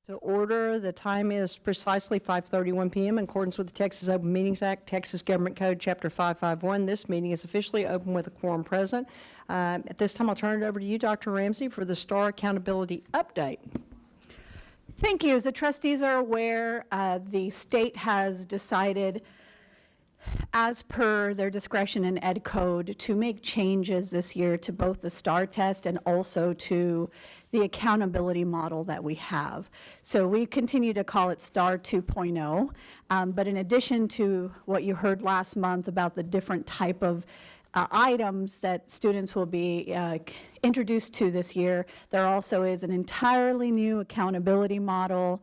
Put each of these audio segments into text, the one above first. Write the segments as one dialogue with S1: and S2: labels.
S1: To order, the time is precisely 5:31 p.m. in accordance with the Texas Open Meetings Act, Texas Government Code, Chapter 551. This meeting is officially open with a quorum present. At this time, I'll turn it over to you, Dr. Ramsey, for the STAR Accountability Update.
S2: Thank you. As the trustees are aware, the state has decided, as per their discretion in Ed Code, to make changes this year to both the STAR test and also to the accountability model that we have. So we continue to call it STAR 2.0, but in addition to what you heard last month about the different type of items that students will be introduced to this year, there also is an entirely new accountability model.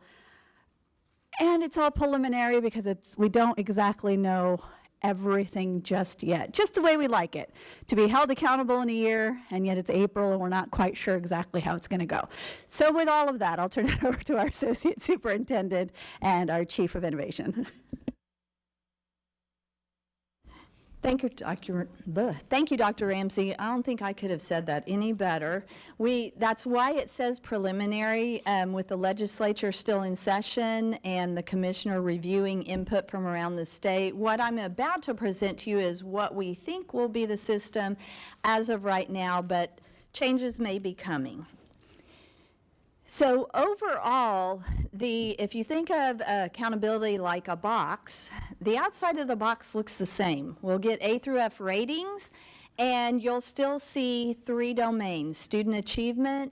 S2: And it's all preliminary because we don't exactly know everything just yet, just the way we like it, to be held accountable in a year, and yet it's April and we're not quite sure exactly how it's going to go. So with all of that, I'll turn it over to our Associate Superintendent and our Chief of Innovation.
S3: Thank you, Dr. Ramsey. I don't think I could have said that any better. That's why it says preliminary, with the legislature still in session and the commissioner reviewing input from around the state. What I'm about to present to you is what we think will be the system as of right now, but changes may be coming. So overall, if you think of accountability like a box, the outside of the box looks the same. We'll get A through F ratings, and you'll still see 3 domains: student achievement,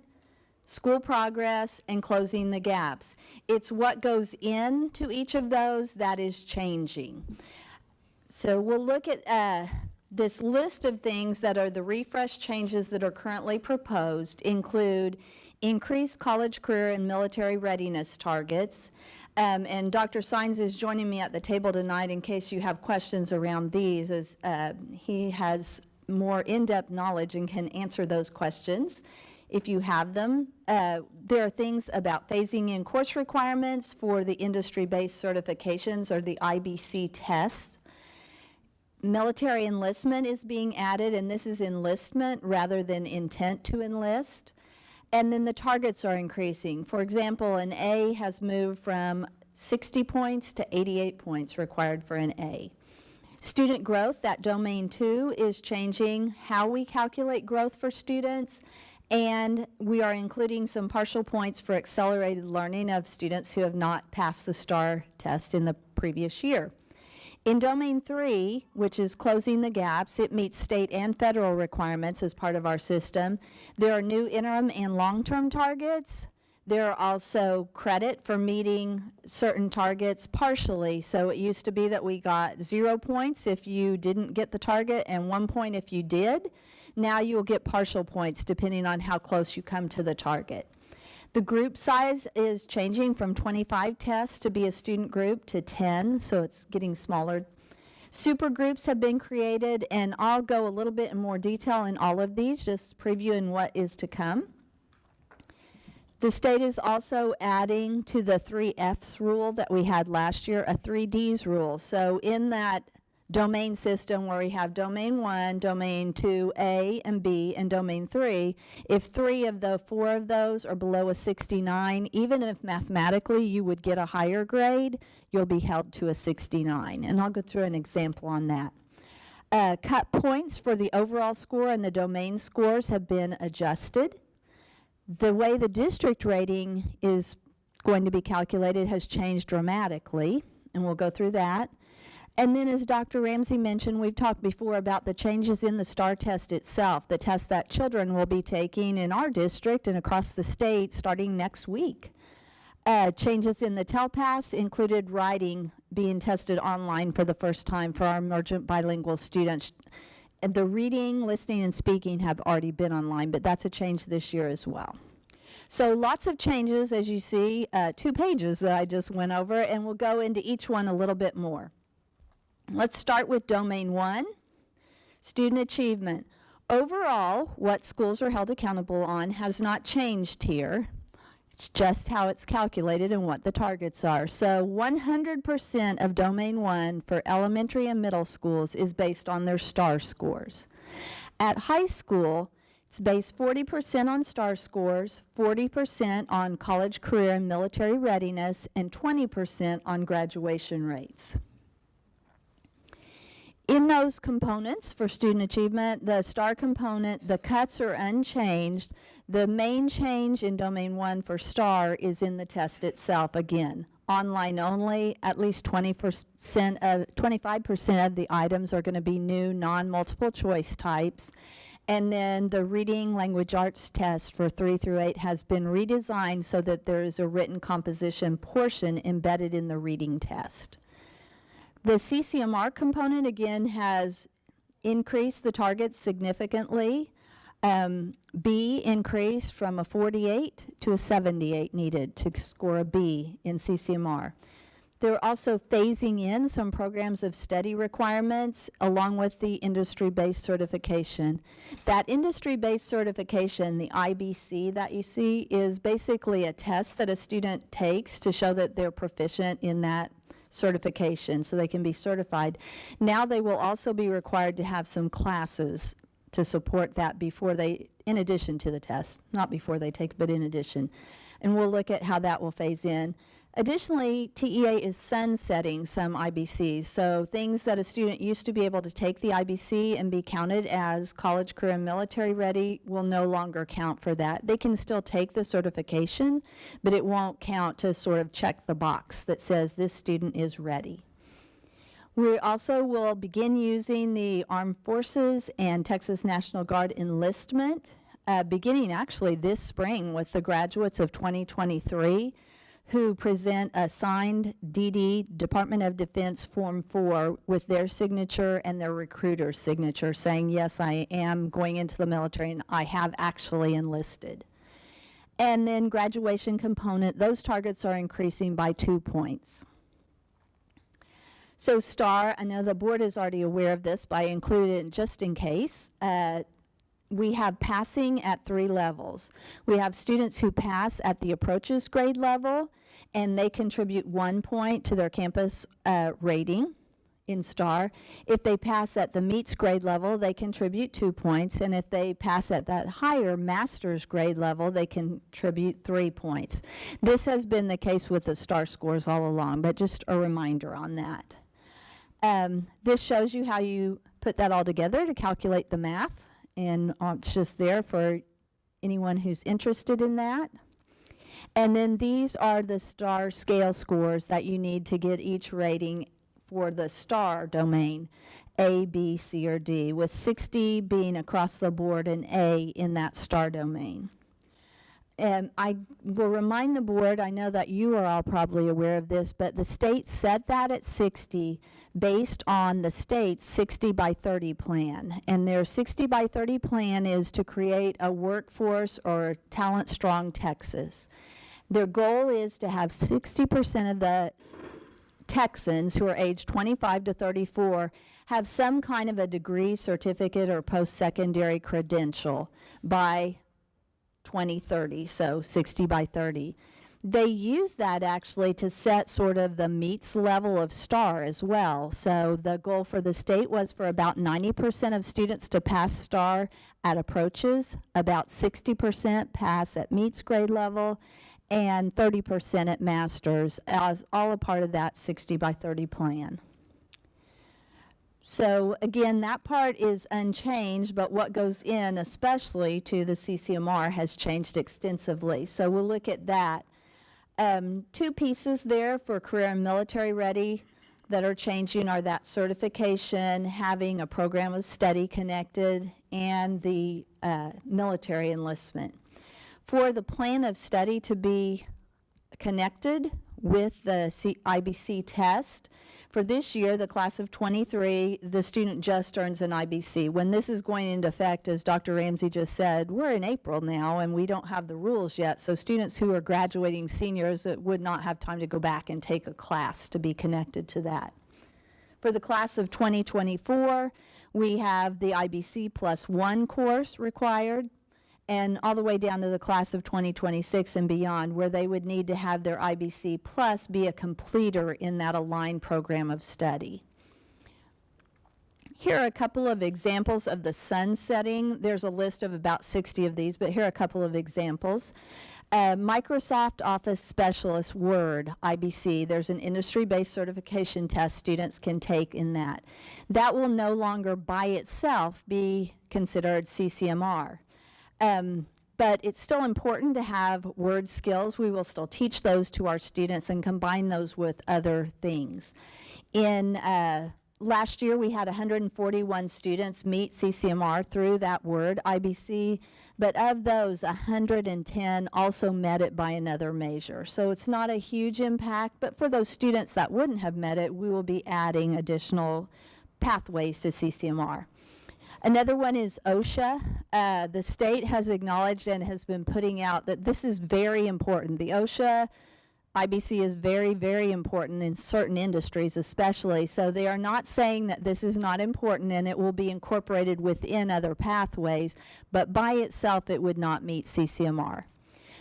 S3: school progress, and closing the gaps. It's what goes into each of those that is changing. So we'll look at this list of things that are the refresh changes that are currently proposed. Include increased college, career, and military readiness targets. And Dr. Sines is joining me at the table tonight in case you have questions around these, as he has more in-depth knowledge and can answer those questions if you have them. There are things about phasing in course requirements for the industry-based certifications, or the IBC tests. Military enlistment is being added, and this is enlistment rather than intent to enlist. And then the targets are increasing. For example, an A has moved from 60 points to 88 points required for an A. Student growth, that domain 2, is changing how we calculate growth for students, and we are including some partial points for accelerated learning of students who have not passed the STAR test in the previous year. In domain 3, which is closing the gaps, it meets state and federal requirements as part of our system. There are new interim and long-term targets. There are also credit for meeting certain targets partially. So it used to be that we got 0 points if you didn't get the target and 1 point if you did. Now you will get partial points depending on how close you come to the target. The group size is changing from 25 tests to be a student group to 10, so it's getting smaller. Super groups have been created, and I'll go a little bit in more detail in all of these, just previewing what is to come. The state is also adding to the 3 Fs rule that we had last year, a 3 Ds rule. So in that domain system where we have domain 1, domain 2, A and B, and domain 3, if 3 of the 4 of those are below a 69, even if mathematically you would get a higher grade, you'll be held to a 69. And I'll go through an example on that. Cut points for the overall score and the domain scores have been adjusted. The way the district rating is going to be calculated has changed dramatically, and we'll go through that. And then, as Dr. Ramsey mentioned, we've talked before about the changes in the STAR test itself, the test that children will be taking in our district and across the state starting next week. Changes in the TELPAS included writing being tested online for the first time for our emergent bilingual students. And the reading, listening, and speaking have already been online, but that's a change this year as well. So lots of changes, as you see, 2 pages that I just went over, and we'll go into each one a little bit more. Let's start with domain 1, student achievement. Overall, what schools are held accountable on has not changed here. It's just how it's calculated and what the targets are. So 100% of domain 1 for elementary and middle schools is based on their STAR scores. At high school, It's based 40% on STAR scores, 40% on college, career, and military readiness, and 20% on graduation rates. In those components for student achievement, the STAR component, the cuts are unchanged. The main change in Domain 1 for STAR is in the test itself. Again, online only, at least 25% of the items are going to be new non-multiple choice types. And then the reading language arts test for 3 through 8 has been redesigned so that there is a written composition portion embedded in the reading test. The CCMR component, again, has increased the targets significantly. B increased from a 48 to a 78 needed to score a B in CCMR. They're also phasing in some programs of study requirements along with the industry-based certification. That industry-based certification, the IBC that you see, is basically a test that a student takes to show that they're proficient in that certification so they can be certified. Now they will also be required to have some classes to support that before they, in addition to the test, not before they take, but in addition. And we'll look at how that will phase in. Additionally, TEA is sunsetting some IBCs, so things that a student used to be able to take the IBC and be counted as college, career, and military ready will no longer count for that. They can still take the certification, but it won't count to sort of check the box that says this student is ready. We also will begin using the Armed Forces and Texas National Guard enlistment, beginning actually this spring with the graduates of 2023. Who present a signed DD, Department of Defense Form 4, with their signature and their recruiter's signature saying, yes, I am going into the military and I have actually enlisted. And then graduation component, those targets are increasing by 2 points. So STAR, I know the board is already aware of this, but I included it just in case. We have passing at 3 levels. We have students who pass at the approaches grade level, and they contribute 1 point to their campus rating in STAR. If they pass at the meets grade level, they contribute 2 points, and if they pass at that higher master's grade level, they contribute 3 points. This has been the case with the STAR scores all along, but just a reminder on that. This shows you how you put that all together to calculate the math. And it's just there for anyone who's interested in that. And then these are the STAR scale scores that you need to get each rating for the STAR domain, A, B, C, or D, with 60 being across the board and A in that STAR domain. And I will remind the board, I know that you are all probably aware of this, but the state set that at 60 based on the state's 60 by 30 plan. And their 60 by 30 plan is to create a workforce or talent strong Texas. Their goal is to have 60% of the Texans who are aged 25 to 34 have some kind of a degree, certificate, or post-secondary credential by 2030, so 60 by 30. They use that actually to set sort of the meets level of STAR as well. So the goal for the state was for about 90% of students to pass STAR at approaches, about 60% pass at meets grade level, and 30% at masters, as all a part of that 60 by 30 plan. So again, that part is unchanged, but what goes in, especially to the CCMR, has changed extensively. So we'll look at that. 2 pieces there for career and military ready that are changing are that certification, having a program of study connected, and the military enlistment. For the plan of study to be connected with the IBC test, for this year, the class of 23, the student just earns an IBC. When this is going into effect, as Dr. Ramsey just said, we're in April now and we don't have the rules yet, so students who are graduating seniors would not have time to go back and take a class to be connected to that. For the class of 2024, we have the IBC plus 1 course required, and all the way down to the class of 2026 and beyond, where they would need to have their IBC plus be a completer in that aligned program of study. Here are a couple of examples of the sun setting. There's a list of about 60 of these, but here are a couple of examples. Microsoft Office Specialist, Word, IBC, there's an industry-based certification test students can take in that. That will no longer by itself be considered CCMR. But it's still important to have word skills. We will still teach those to our students and combine those with other things. In last year, we had 141 students meet CCMR through that word, IBC, but of those, 110 also met it by another measure. So it's not a huge impact, but for those students that wouldn't have met it, we will be adding additional pathways to CCMR. Another one is OSHA. The state has acknowledged and has been putting out that this is very important. The OSHA IBC is very, very important in certain industries especially, so they are not saying that this is not important and it will be incorporated within other pathways, but by itself it would not meet CCMR.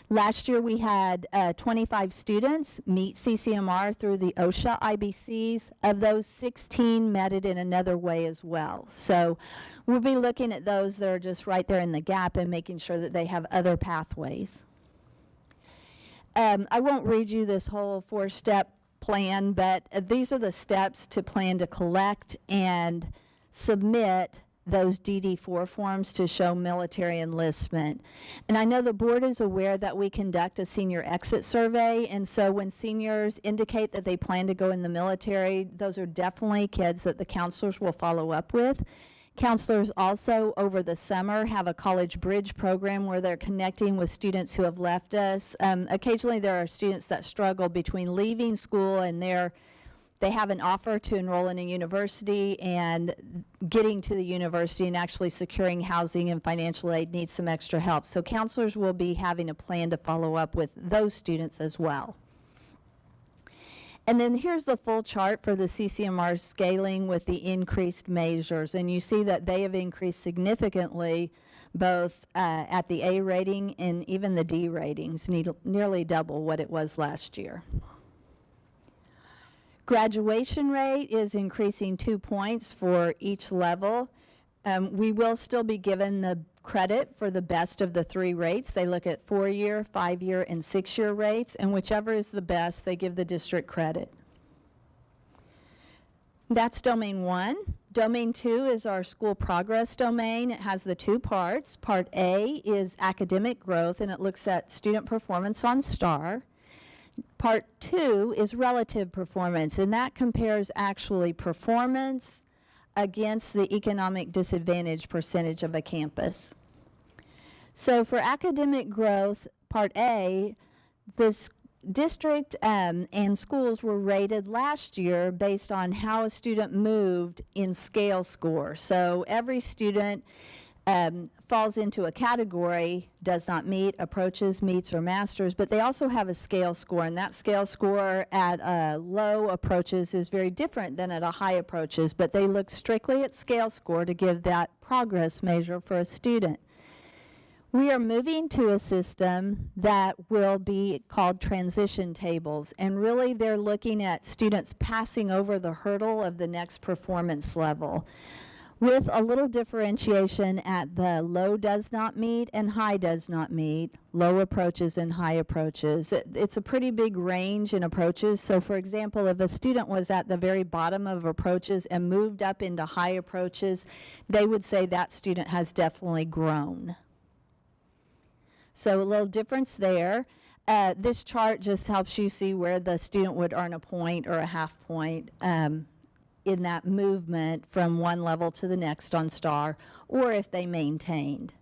S3: Last year we had 25 students meet CCMR through the OSHA IBCs. Of those, 16 met it in another way as well. So we'll be looking at those that are just right there in the gap and making sure that they have other pathways. I won't read you this whole 4-step plan, but these are the steps to plan to collect and submit those DD4 forms to show military enlistment. And I know the board is aware that we conduct a senior exit survey, and so when seniors indicate that they plan to go in the military, those are definitely kids that the counselors will follow up with. Counselors also over the summer have a college bridge program where they're connecting with students who have left us. Occasionally there are students that struggle between leaving school and they have an offer to enroll in a university, and getting to the university and actually securing housing and financial aid needs some extra help. So counselors will be having a plan to follow up with those students as well. And then here's the full chart for the CCMR scaling with the increased measures. And you see that they have increased significantly both at the A rating and even the D ratings, nearly double what it was last year. Graduation rate is increasing 2 points for each level. We will still be given the credit for the best of the 3 rates. They look at 4-year, 5-year, and 6-year rates, and whichever is the best, they give the district credit. That's domain 1. Domain 2 is our school progress domain. It has the 2 parts. Part A is academic growth, and it looks at student performance on STAR. Part 2 is relative performance, and that compares actually performance against the economic disadvantage percentage of a campus. So for academic growth, Part A, this district and schools were rated last year based on how a student moved in scale score. So every student falls into a category, does not meet, approaches, meets, or masters, but they also have a scale score, and that scale score at low approaches is very different than at a high approaches, but they look strictly at scale score to give that progress measure for a student. We are moving to a system that will be called transition tables, and really they're looking at students passing over the hurdle of the next performance level, with a little differentiation at the low does not meet and high does not meet, low approaches and high approaches. It's a pretty big range in approaches. So for example, if a student was at the very bottom of approaches and moved up into high approaches, they would say that student has definitely grown. So a little difference there. This chart just helps you see where the student would earn a point or a half point in that movement from one level to the next on STAR, or if they maintained.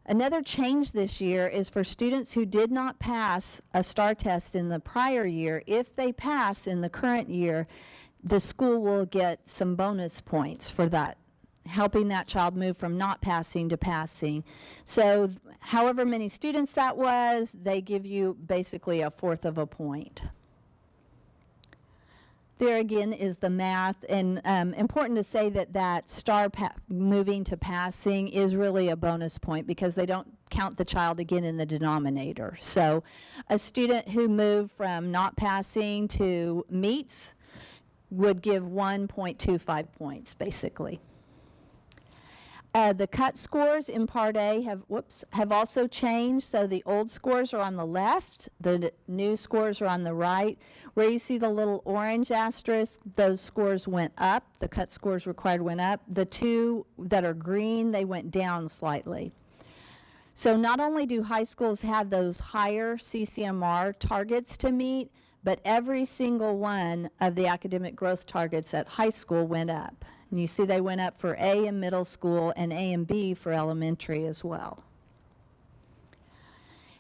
S3: Another change this year is for students who did not pass a STAR test in the prior year. If they pass in the current year, the school will get some bonus points for that, helping that child move from not passing to passing. So however many students that was, they give you basically a 1/4 of a point. There again is the math, and important to say that STAR moving to passing is really a bonus point because they don't count the child again in the denominator. So a student who moved from not passing to meets would give 1.25 points basically. The cut scores in Part A have also changed. So the old scores are on the left, the new scores are on the right. Where you see the little orange asterisk, those scores went up. The cut scores required went up. The two that are green, they went down slightly. So not only do high schools have those higher CCMR targets to meet, but every single one of the academic growth targets at high school went up. And you see they went up for A in middle school and A and B for elementary as well.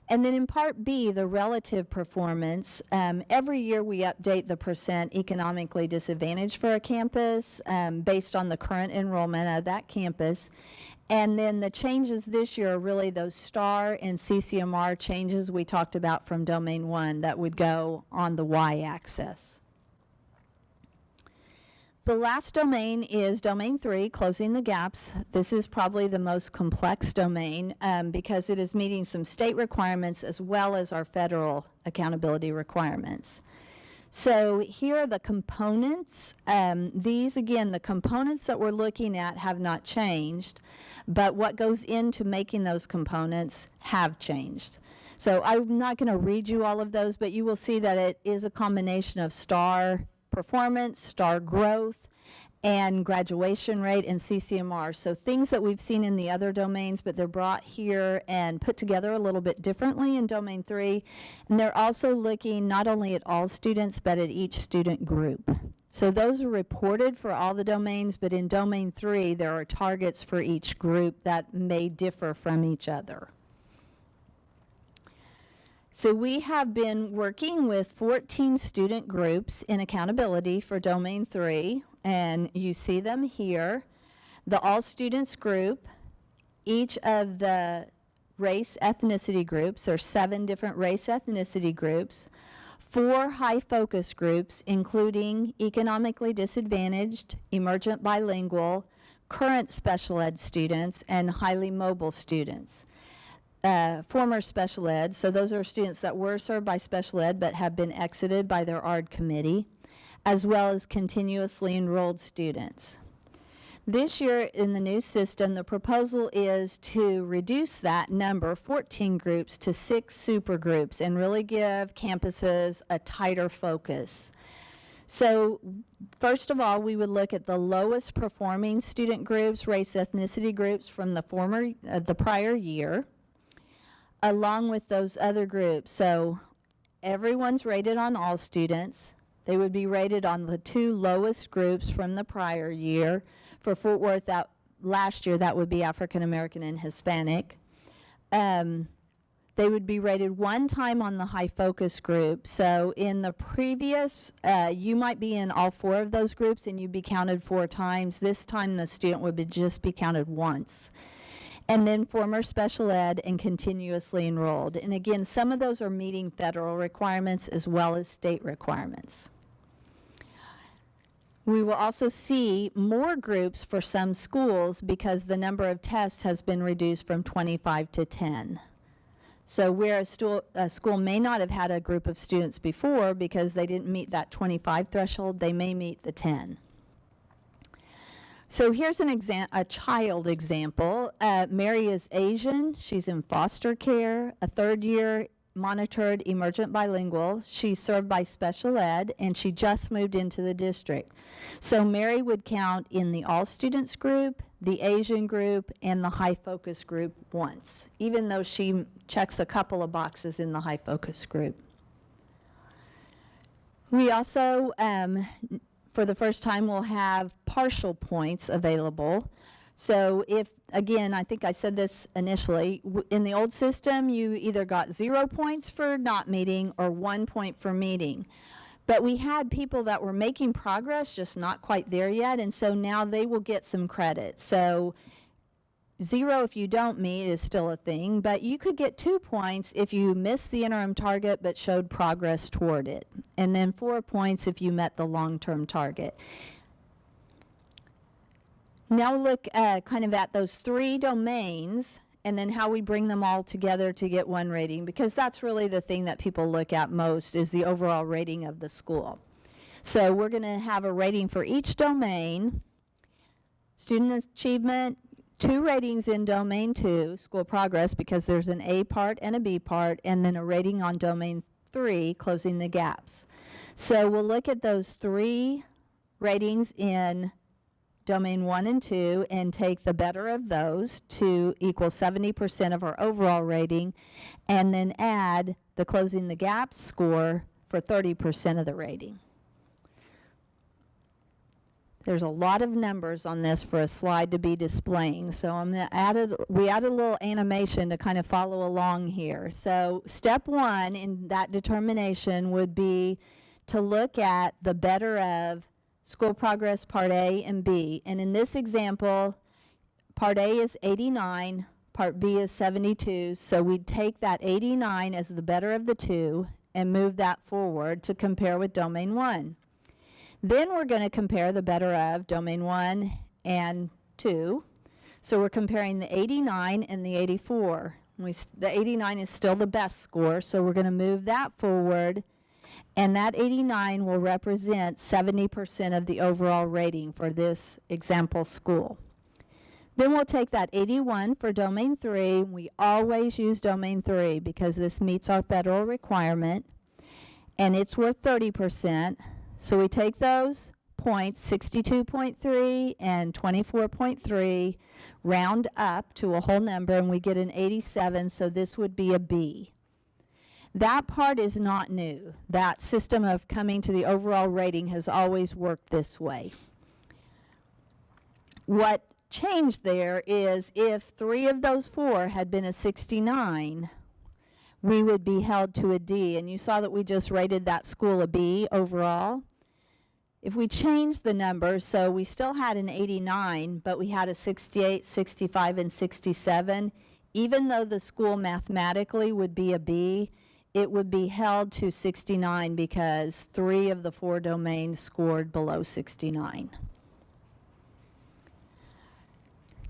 S3: And then in Part B, the relative performance, every year we update the percent economically disadvantaged for a campus based on the current enrollment of that campus. And then the changes this year are really those STAR and CCMR changes we talked about from Domain 1 that would go on the y-axis. The last domain is Domain 3, closing the gaps. This is probably the most complex domain because it is meeting some state requirements as well as our federal accountability requirements. So here are the components. These, again, the components that we're looking at have not changed, but what goes into making those components have changed. So I'm not going to read you all of those, but you will see that it is a combination of STAR performance, STAR growth, and graduation rate and CCMR. So things that we've seen in the other domains, but they're brought here and put together a little bit differently in Domain 3. And they're also looking not only at all students, but at each student group. So those are reported for all the domains, but in Domain 3, there are targets for each group that may differ from each other. So we have been working with 14 student groups in accountability for Domain 3, and you see them here. The all students group, each of the race ethnicity groups, there's 7 different race ethnicity groups, 4 high focus groups, including economically disadvantaged, emergent bilingual, current special ed students, and highly mobile students. Former special ed, so those are students that were served by special ed but have been exited by their ARD committee, as well as continuously enrolled students. This year in the new system, the proposal is to reduce that number, 14 groups, to 6 super groups and really give campuses a tighter focus. So first of all, we would look at the lowest performing student groups, race ethnicity groups from the prior year, along with those other groups. So everyone's rated on all students. They would be rated on the 2 lowest groups from the prior year. For Fort Worth, last year, that would be African American and Hispanic. They would be rated 1 time on the high focus group. So in the previous, you might be in all 4 of those groups and you'd be counted 4 times. This time the student would just be counted once. And then former special ed and continuously enrolled. And again, some of those are meeting federal requirements as well as state requirements. We will also see more groups for some schools because the number of tests has been reduced from 25 to 10. So where a school may not have had a group of students before because they didn't meet that 25 threshold, they may meet the 10. So here's a child example. Mary is Asian. She's in foster care, a 3rd year monitored emergent bilingual. She's served by special ed, and she just moved into the district. So Mary would count in the all students group, the Asian group, and the high focus group once, even though she checks a couple of boxes in the high focus group. We also, for the first time, we'll have partial points available. So if, again, I think I said this initially, in the old system, you either got 0 points for not meeting or 1 point for meeting. But we had people that were making progress, just not quite there yet, and so now they will get some credit. So 0 if you don't meet is still a thing, but you could get 2 points if you missed the interim target but showed progress toward it, and then 4 points if you met the long-term target. Now look kind of at those 3 domains and then how we bring them all together to get 1 rating, because that's really the thing that people look at most is the overall rating of the school. So we're going to have a rating for each domain: student achievement, 2 ratings in Domain 2, school progress, because there's an A part and a B part, and then a rating on Domain 3, closing the gaps. So we'll look at those 3 ratings in Domain 1 and 2 and take the better of those to equal 70% of our overall rating, and then add the closing the gaps score for 30% of the rating. There's a lot of numbers on this for a slide to be displaying, so we added a little animation to kind of follow along here. So step 1 in that determination would be to look at the better of school progress part A and B. And in this example, part A is 89, part B is 72, so we'd take that 89 as the better of the 2 and move that forward to compare with Domain 1. Then we're going to compare the better of Domain 1 and 2. So we're comparing the 89 and the 84. The 89 is still the best score, so we're going to move that forward, and that 89 will represent 70% of the overall rating for this example school. Then we'll take that 81 for Domain 3. We always use Domain 3 because this meets our federal requirement, and it's worth 30%. So we take those points, 62.3 and 24.3, round up to a whole number, and we get an 87, so this would be a B. That part is not new. That system of coming to the overall rating has always worked this way. What changed there is if 3 of those 4 had been a 69, we would be held to a D, and you saw that we just rated that school a B overall. If we change the numbers, so we still had an 89, but we had a 68, 65, and 67, even though the school mathematically would be a B, it would be held to 69 because 3 of the 4 domains scored below 69.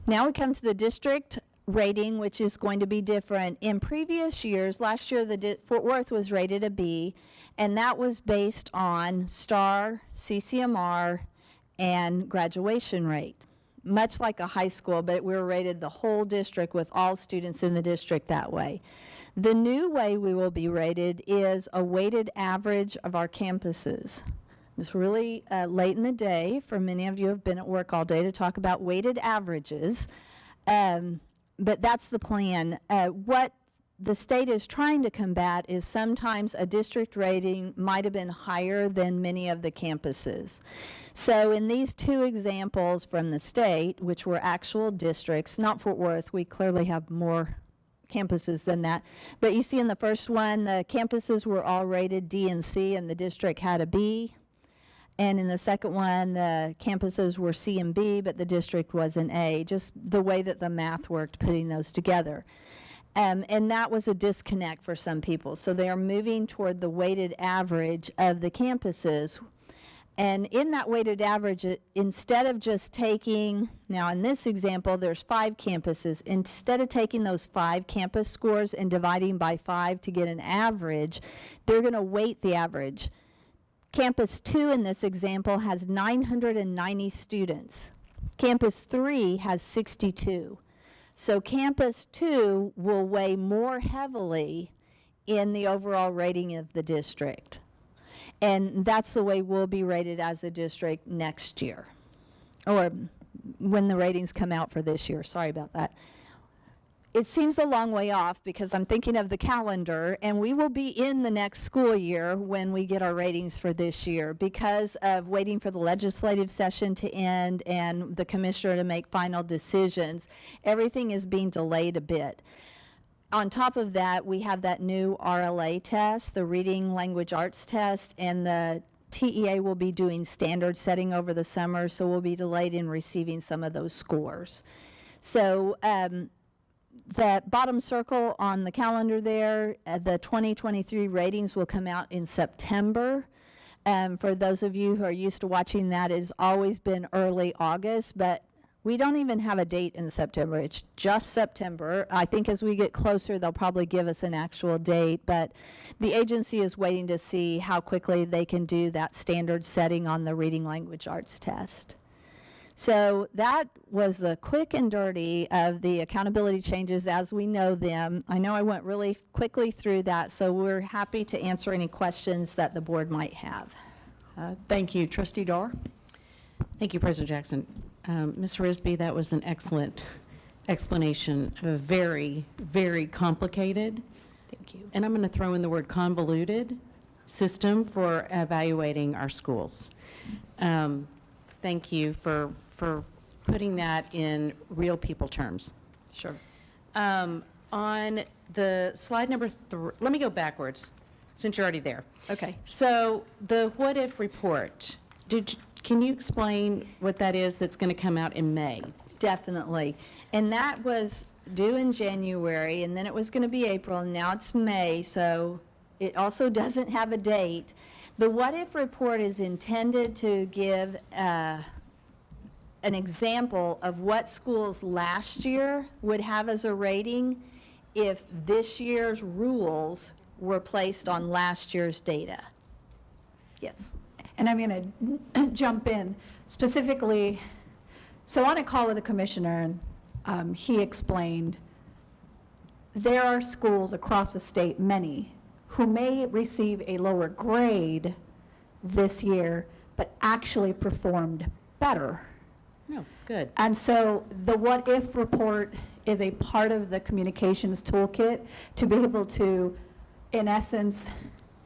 S3: Now we come to the district rating, which is going to be different. In previous years, last year Fort Worth was rated a B, and that was based on STAR, CCMR, and graduation rate. Much like a high school, but we were rated the whole district with all students in the district that way. The new way we will be rated is a weighted average of our campuses. It's really late in the day for many of you who have been at work all day to talk about weighted averages. But that's the plan. What the state is trying to combat is sometimes a district rating might have been higher than many of the campuses. So in these 2 examples from the state, which were actual districts, not Fort Worth, we clearly have more campuses than that. But you see in the first one, the campuses were all rated D and C, and the district had a B. And in the second one, the campuses were C and B, but the district was an A, just the way that the math worked, putting those together. And that was a disconnect for some people. So they are moving toward the weighted average of the campuses. And in that weighted average, instead of just taking, now in this example, there's 5 campuses. Instead of taking those 5 campus scores and dividing by 5 to get an average, they're going to weight the average. Campus 2 in this example has 990 students. Campus 3 has 62. So Campus 2 will weigh more heavily in the overall rating of the district. And that's the way we'll be rated as a district next year, or when the ratings come out for this year. Sorry about that. It seems a long way off because I'm thinking of the calendar, and we will be in the next school year when we get our ratings for this year because of waiting for the legislative session to end and the commissioner to make final decisions. Everything is being delayed a bit. On top of that, we have that new RLA test, the Reading Language Arts test, and the TEA will be doing standard setting over the summer, so we'll be delayed in receiving some of those scores. So the bottom circle on the calendar there, the 2023 ratings will come out in September. For those of you who are used to watching that, it's always been early August, but we don't even have a date in September. It's just September. I think as we get closer, they'll probably give us an actual date, but the agency is waiting to see how quickly they can do that standard setting on the Reading Language Arts test. So that was the quick and dirty of the accountability changes as we know them. I know I went really quickly through that, so we're happy to answer any questions that the board might have.
S1: Thank you. Trustee Dar?
S4: Thank you, President Jackson. Ms. Risby, that was an excellent explanation of a very, very complicated,
S3: Thank you.
S4: and I'm going to throw in the word convoluted, system for evaluating our schools. Thank you for putting that in real people terms.
S1: Sure.
S4: On the slide number 3, let me go backwards, since you're already there.
S3: Okay.
S4: So the what if report, can you explain what that is that's going to come out in May?
S3: Definitely. And that was due in January, and then it was going to be April, and now it's May, so it also doesn't have a date. The what if report is intended to give an example of what schools last year would have as a rating if this year's rules were placed on last year's data. Yes.
S2: And I'm going to jump in specifically. So on a call with the commissioner, he explained there are schools across the state, many, who may receive a lower grade this year, but actually performed better.
S4: No, good.
S2: And so the what if report is a part of the communications toolkit to be able to, in essence,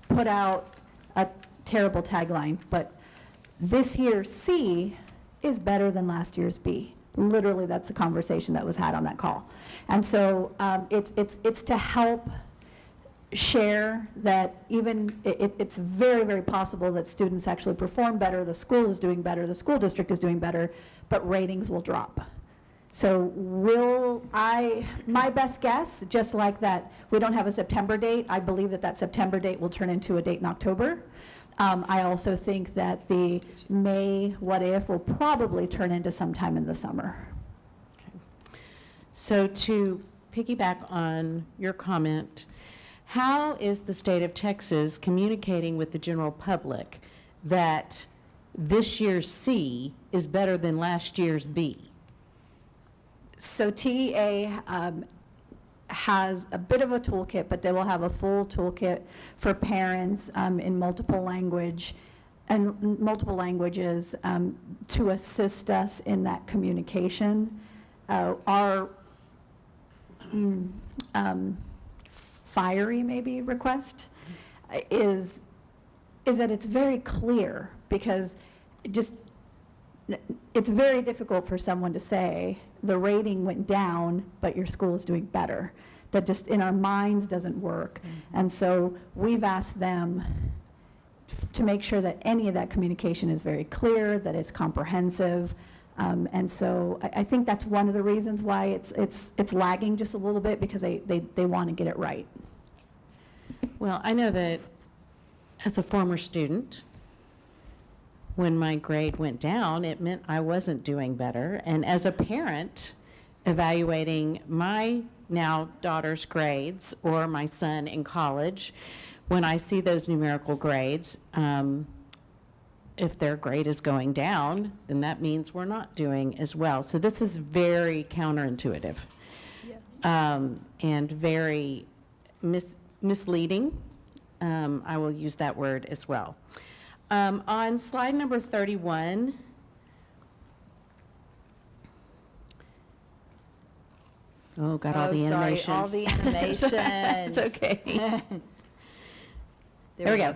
S2: put out a terrible tagline, but this year's C is better than last year's B. Literally, that's the conversation that was had on that call. And so it's to help share that even it's very, very possible that students actually perform better, the school is doing better, the school district is doing better, but ratings will drop. So my best guess, just like that, we don't have a September date, I believe that September date will turn into a date in October. I also think that the May what if will probably turn into sometime in the summer.
S4: So to piggyback on your comment, how is the state of Texas communicating with the general public that this year's C is better than last year's B?
S2: So TEA has a bit of a toolkit, but they will have a full toolkit for parents in multiple languages to assist us in that communication. Our fiery maybe request is that it's very clear, because it's very difficult for someone to say the rating went down, but your school is doing better. That just in our minds doesn't work. And so we've asked them to make sure that any of that communication is very clear, that it's comprehensive. And so I think that's one of the reasons why it's lagging just a little bit, because they want to get it right.
S4: Well, I know that as a former student, when my grade went down, it meant I wasn't doing better. And as a parent, evaluating my now daughter's grades or my son in college, when I see those numerical grades, if their grade is going down, then that means we're not doing as well. So this is very counterintuitive.
S2: Yes.
S4: And very misleading. I will use that word as well. On slide number 31, oh, got all the animations.
S3: Sorry, all the animations.
S4: It's okay. There we go.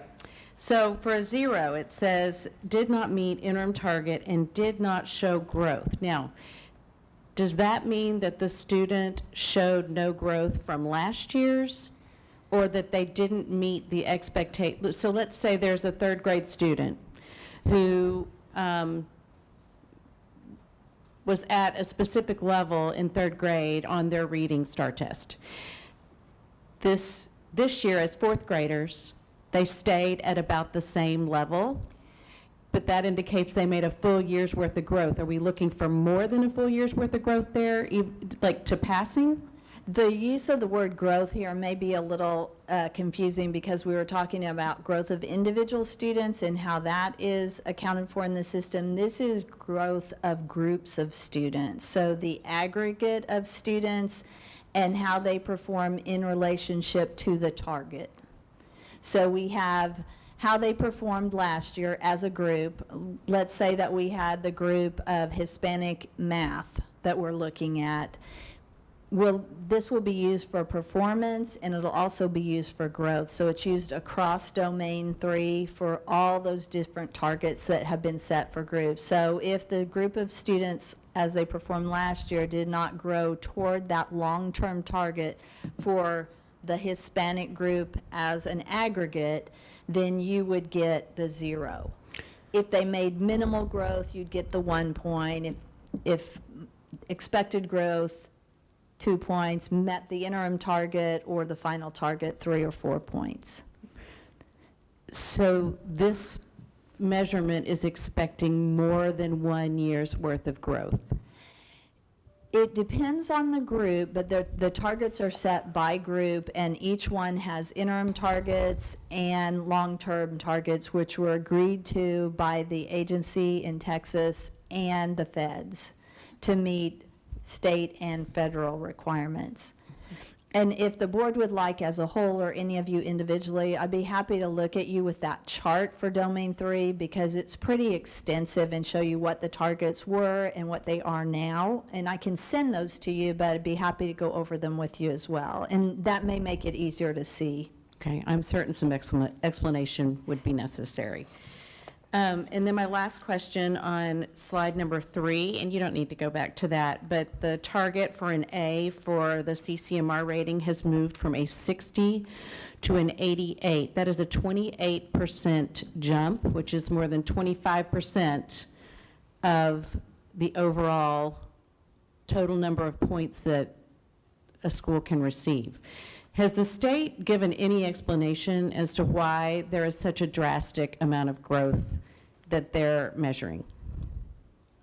S4: So for a 0, it says, did not meet interim target and did not show growth. Now, does that mean that the student showed no growth from last year's, or that they didn't meet the expectation? So let's say there's a 3rd grade student who was at a specific level in 3rd grade on their reading STAR test. This year, as 4th graders, they stayed at about the same level, but that indicates they made a full year's worth of growth. Are we looking for more than a full year's worth of growth there, like to passing?
S3: The use of the word growth here may be a little confusing because we were talking about growth of individual students and how that is accounted for in the system. This is growth of groups of students. So the aggregate of students and how they perform in relationship to the target. So we have how they performed last year as a group. Let's say that we had the group of Hispanic math that we're looking at. This will be used for performance, and it'll also be used for growth. So it's used across domain 3 for all those different targets that have been set for groups. So if the group of students as they performed last year did not grow toward that long-term target for the Hispanic group as an aggregate, then you would get the 0. If they made minimal growth, you'd get the 1 point. If expected growth, 2 points, met the interim target or the final target, 3 or 4 points.
S4: So this measurement is expecting more than 1 year's worth of growth.
S3: It depends on the group, but the targets are set by group, and each one has interim targets and long-term targets, which were agreed to by the agency in Texas and the feds to meet state and federal requirements. And if the board would like as a whole, or any of you individually, I'd be happy to look at you with that chart for domain 3, because it's pretty extensive and show you what the targets were and what they are now. And I can send those to you, but I'd be happy to go over them with you as well. And that may make it easier to see.
S4: Okay, I'm certain some explanation would be necessary. And then my last question on slide number 3, and you don't need to go back to that, but the target for an A for the CCMR rating has moved from a 60 to an 88. That is a 28% jump, which is more than 25% of the overall total number of points that a school can receive. Has the state given any explanation as to why there is such a drastic amount of growth that they're measuring?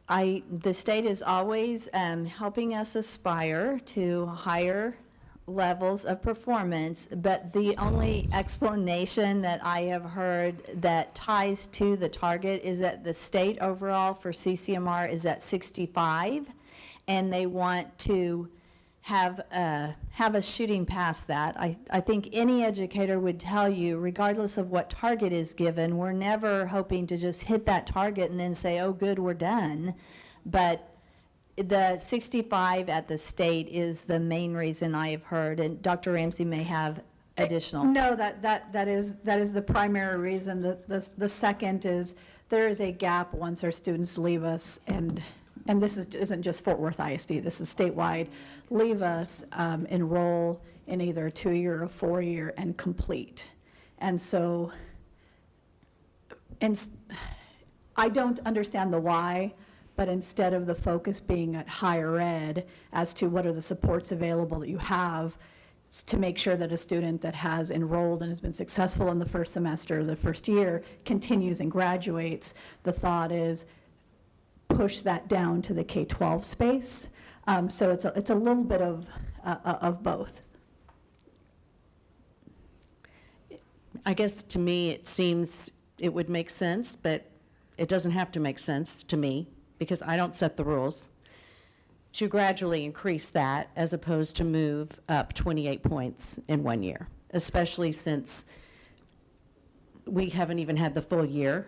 S3: The state is always helping us aspire to higher levels of performance, but the only explanation that I have heard that ties to the target is that the state overall for CCMR is at 65, and they want to have us shooting past that. I think any educator would tell you, regardless of what target is given, we're never hoping to just hit that target and then say, oh good, we're done. But the 65 at the state is the main reason I have heard, and Dr. Ramsey may have additional.
S2: No, that is the primary reason. The second is there is a gap once our students leave us, and this isn't just Fort Worth ISD, this is statewide, leave us, enroll in either a 2-year or 4-year and complete. And so, I don't understand the why, but instead of the focus being at higher ed as to what are the supports available that you have to make sure that a student that has enrolled and has been successful in the first semester, the first year, continues and graduates, the thought is push that down to the K-12 space. So it's a little bit of both.
S4: I guess to me it seems it would make sense, but it doesn't have to make sense to me because I don't set the rules, to gradually increase that as opposed to move up 28 points in 1 year, especially since we haven't even had the full year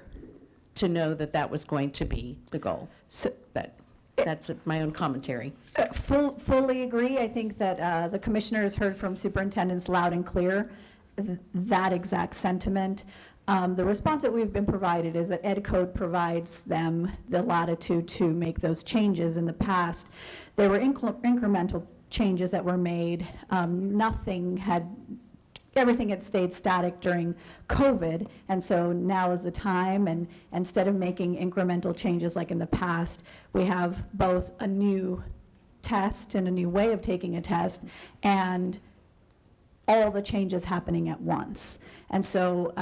S4: to know that that was going to be the goal.
S2: So,
S4: But that's my own commentary.
S2: fully agree. I think that the commissioner has heard from superintendents loud and clear that exact sentiment. The response that we've been provided is that Ed Code provides them the latitude to make those changes. In the past, there were incremental changes that were made. Everything had stayed static during COVID, and so now is the time, and instead of making incremental changes like in the past, we have both a new test and a new way of taking a test, and all the changes happening at once. And so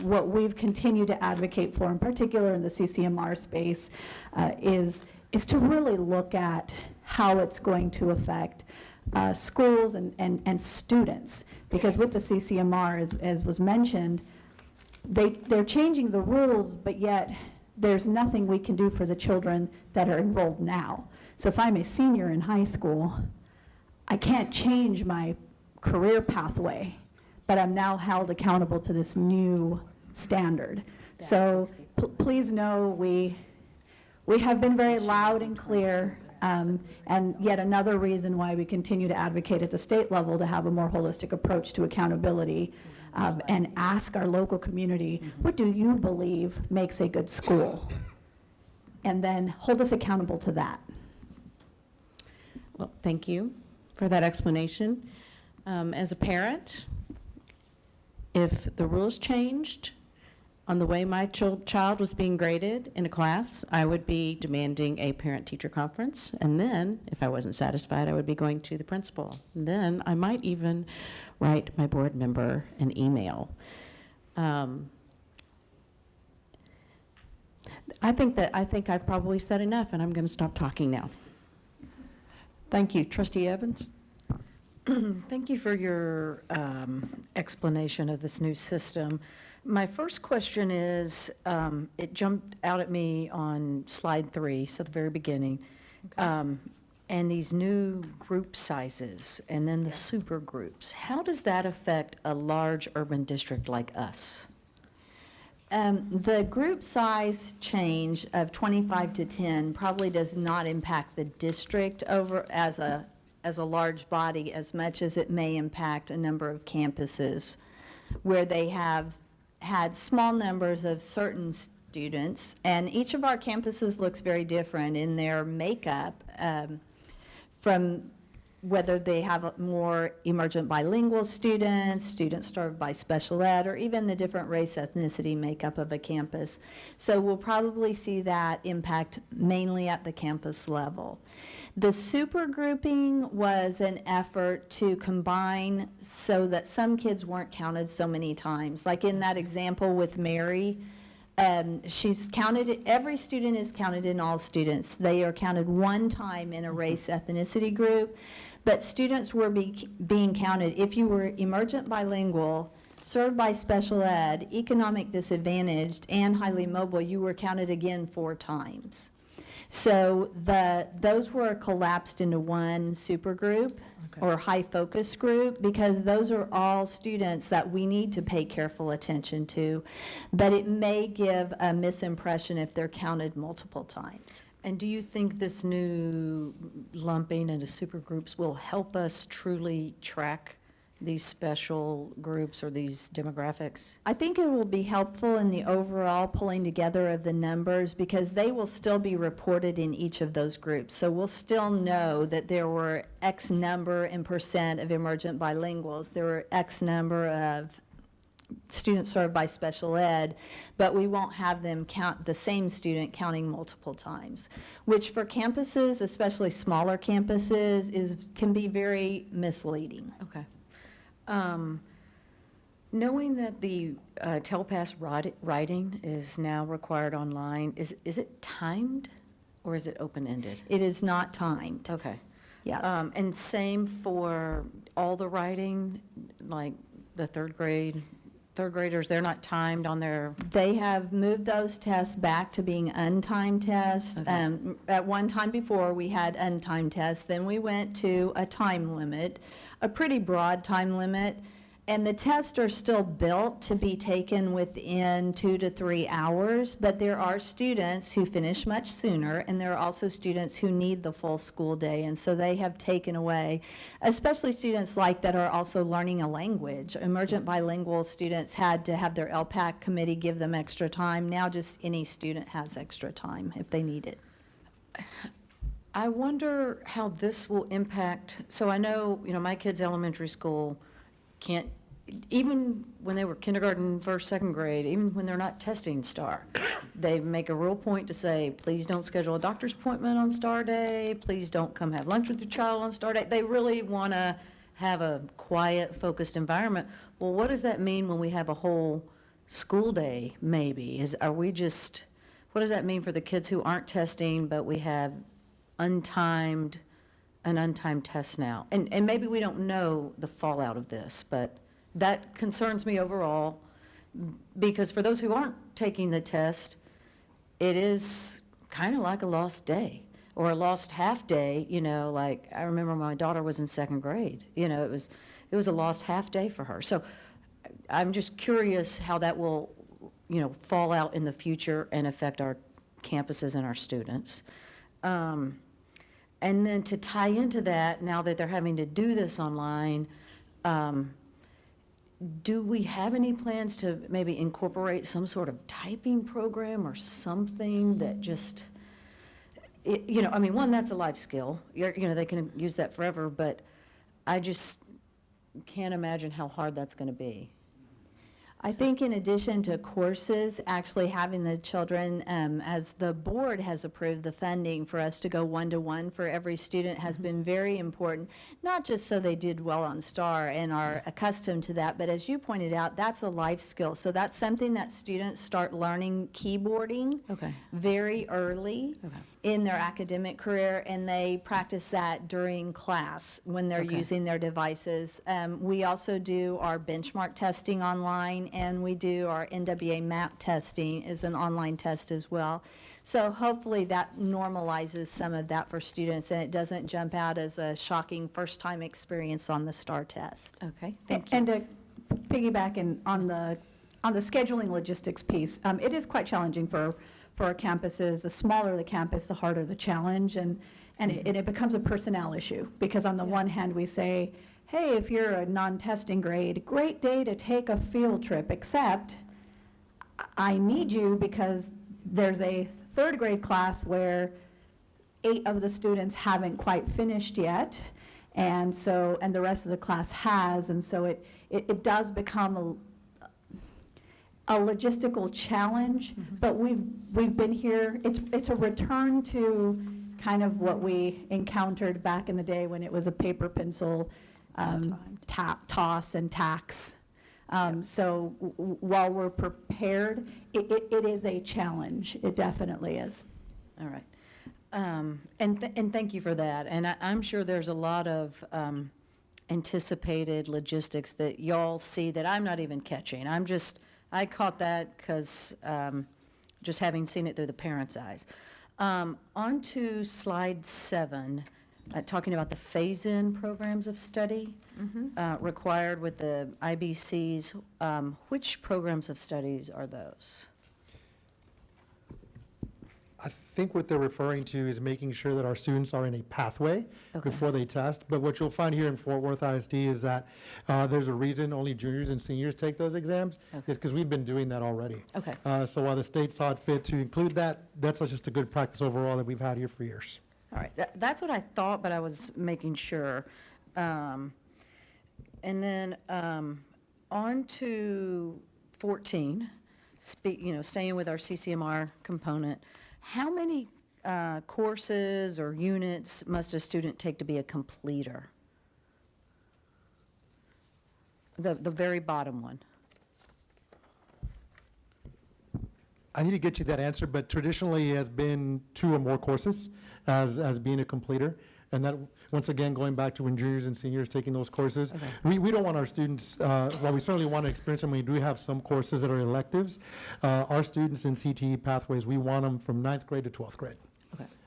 S2: what we've continued to advocate for, in particular in the CCMR space, is to really look at how it's going to affect schools and students. Because with the CCMR, as was mentioned, they're changing the rules, but yet there's nothing we can do for the children that are enrolled now. So if I'm a senior in high school, I can't change my career pathway, but I'm now held accountable to this new standard. So please know we have been very loud and clear, and yet another reason why we continue to advocate at the state level to have a more holistic approach to accountability, and ask our local community, what do you believe makes a good school? And then hold us accountable to that.
S4: Well, thank you for that explanation. As a parent, if the rules changed on the way my child was being graded in a class, I would be demanding a parent-teacher conference. And then, if I wasn't satisfied, I would be going to the principal. And then I might even write my board member an email. I think I've probably said enough, and I'm going to stop talking now.
S1: Thank you. Trustee Evans?
S5: Thank you for your explanation of this new system. My first question is, it jumped out at me on slide 3, so the very beginning, and these new group sizes and then the super groups. How does that affect a large urban district like us?
S3: The group size change of 25 to 10 probably does not impact the district over as a large body as much as it may impact a number of campuses where they have had small numbers of certain students, and each of our campuses looks very different in their makeup, from whether they have more emergent bilingual students, students served by special ed, or even the different race ethnicity makeup of a campus. So we'll probably see that impact mainly at the campus level. The super grouping was an effort to combine so that some kids weren't counted so many times. Like in that example with Mary, she's counted, every student is counted in all students. They are counted one time in a race ethnicity group, but students were being counted if you were emergent bilingual, served by special ed, economic disadvantaged, and highly mobile, you were counted again 4 times. So those were collapsed into one super group or high focus group, because those are all students that we need to pay careful attention to, but it may give a misimpression if they're counted multiple times.
S5: And do you think this new lumping into super groups will help us truly track these special groups or these demographics?
S3: I think it will be helpful in the overall pulling together of the numbers, because they will still be reported in each of those groups. So we'll still know that there were X number in percent of emergent bilinguals, there were X number of students served by special ed, but we won't have them count the same student counting multiple times, which for campuses, especially smaller campuses, can be very misleading.
S5: Okay. Knowing that the telepass writing is now required online, is it timed or is it open-ended?
S3: It is not timed.
S5: Okay.
S3: Yeah.
S5: And same for all the writing, like the third graders, they're not timed on their...
S3: They have moved those tests back to being untimed tests.
S5: Okay.
S3: At one time before, we had untimed tests. Then we went to a time limit, a pretty broad time limit. And the tests are still built to be taken within 2 to 3 hours, but there are students who finish much sooner, and there are also students who need the full school day, and so they have taken away, especially students like that are also learning a language. Emergent bilingual students had to have their LPAC committee give them extra time. Now just any student has extra time if they need it.
S5: I wonder how this will impact, so I know, my kids' elementary school can't, even when they were kindergarten, first, second grade, even when they're not testing STAR, they make a real point to say, please don't schedule a doctor's appointment on STAR day, please don't come have lunch with your child on STAR day. They really want to have a quiet, focused environment. Well, what does that mean when we have a whole school day, maybe? What does that mean for the kids who aren't testing, but we have untimed an untimed test now. And maybe we don't know the fallout of this, but that concerns me overall, because for those who aren't taking the test, it is kind of like a lost day or a lost half day, like I remember my daughter was in second grade, it was a lost half day for her. So I'm just curious how that will, fall out in the future and affect our campuses and our students. And then to tie into that, now that they're having to do this online, do we have any plans to maybe incorporate some sort of typing program or something that just, one, that's a life skill. They can use that forever, but I just can't imagine how hard that's going to be.
S3: I think in addition to courses, actually having the children, as the board has approved the funding for us to go one-to-one for every student has been very important, not just so they did well on STAR and are accustomed to that, but as you pointed out, that's a life skill. So that's something that students start learning keyboarding very early in their academic career, and they practice that during class when they're using their devices. We also do our benchmark testing online, and we do our NWA MAP testing is an online test as well. So hopefully that normalizes some of that for students, and it doesn't jump out as a shocking first-time experience on the STAR test.
S5: Okay, thank you.
S2: And to piggyback on the scheduling logistics piece, it is quite challenging for our campuses. The smaller the campus, the harder the challenge, and it becomes a personnel issue, because on the one hand we say, hey, if you're a non-testing grade, great day to take a field trip, except I need you because there's a third grade class where 8 of the students haven't quite finished yet, and the rest of the class has, and so it does become a logistical challenge, but we've been here. It's a return to kind of what we encountered back in the day when it was a paper pencil toss and tax. So while we're prepared, it is a challenge. It definitely is.
S5: All right. And thank you for that. And I'm sure there's a lot of anticipated logistics that y'all see that I'm not even catching. I caught that because just having seen it through the parents' eyes. On to slide 7, talking about the phase-in programs of study required with the IBCs. Which programs of studies are those?
S6: I think what they're referring to is making sure that our students are in a pathway before they test. But what you'll find here in Fort Worth ISD is that there's a reason only juniors and seniors take those exams, is because we've been doing that already. So while the state saw it fit to include that, that's just a good practice overall that we've had here for years.
S5: All right, that's what I thought, but I was making sure. And then on to 14, staying with our CCMR component, how many courses or units must a student take to be a completer? The very bottom one.
S6: I need to get you that answer, but traditionally it has been 2 or more courses as being a completer. And that, once again, going back to when juniors and seniors taking those courses, we don't want our students, while we certainly want to experience them, we do have some courses that are electives. Our students in CTE pathways, we want them from 9th grade to 12th grade.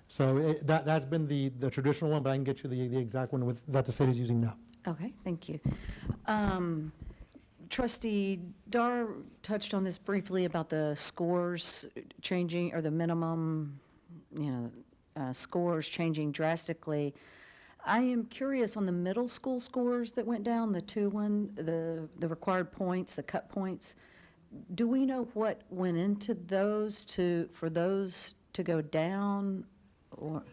S6: So that's been the traditional one, but I can get you the exact one that the state is using now.
S5: Okay, thank you. Trustee Dar touched on this briefly about the scores changing, or the minimum, scores changing drastically. I am curious on the middle school scores that went down, the 2-1, the required points, the cut points. Do we know what went into those for those to go down? Or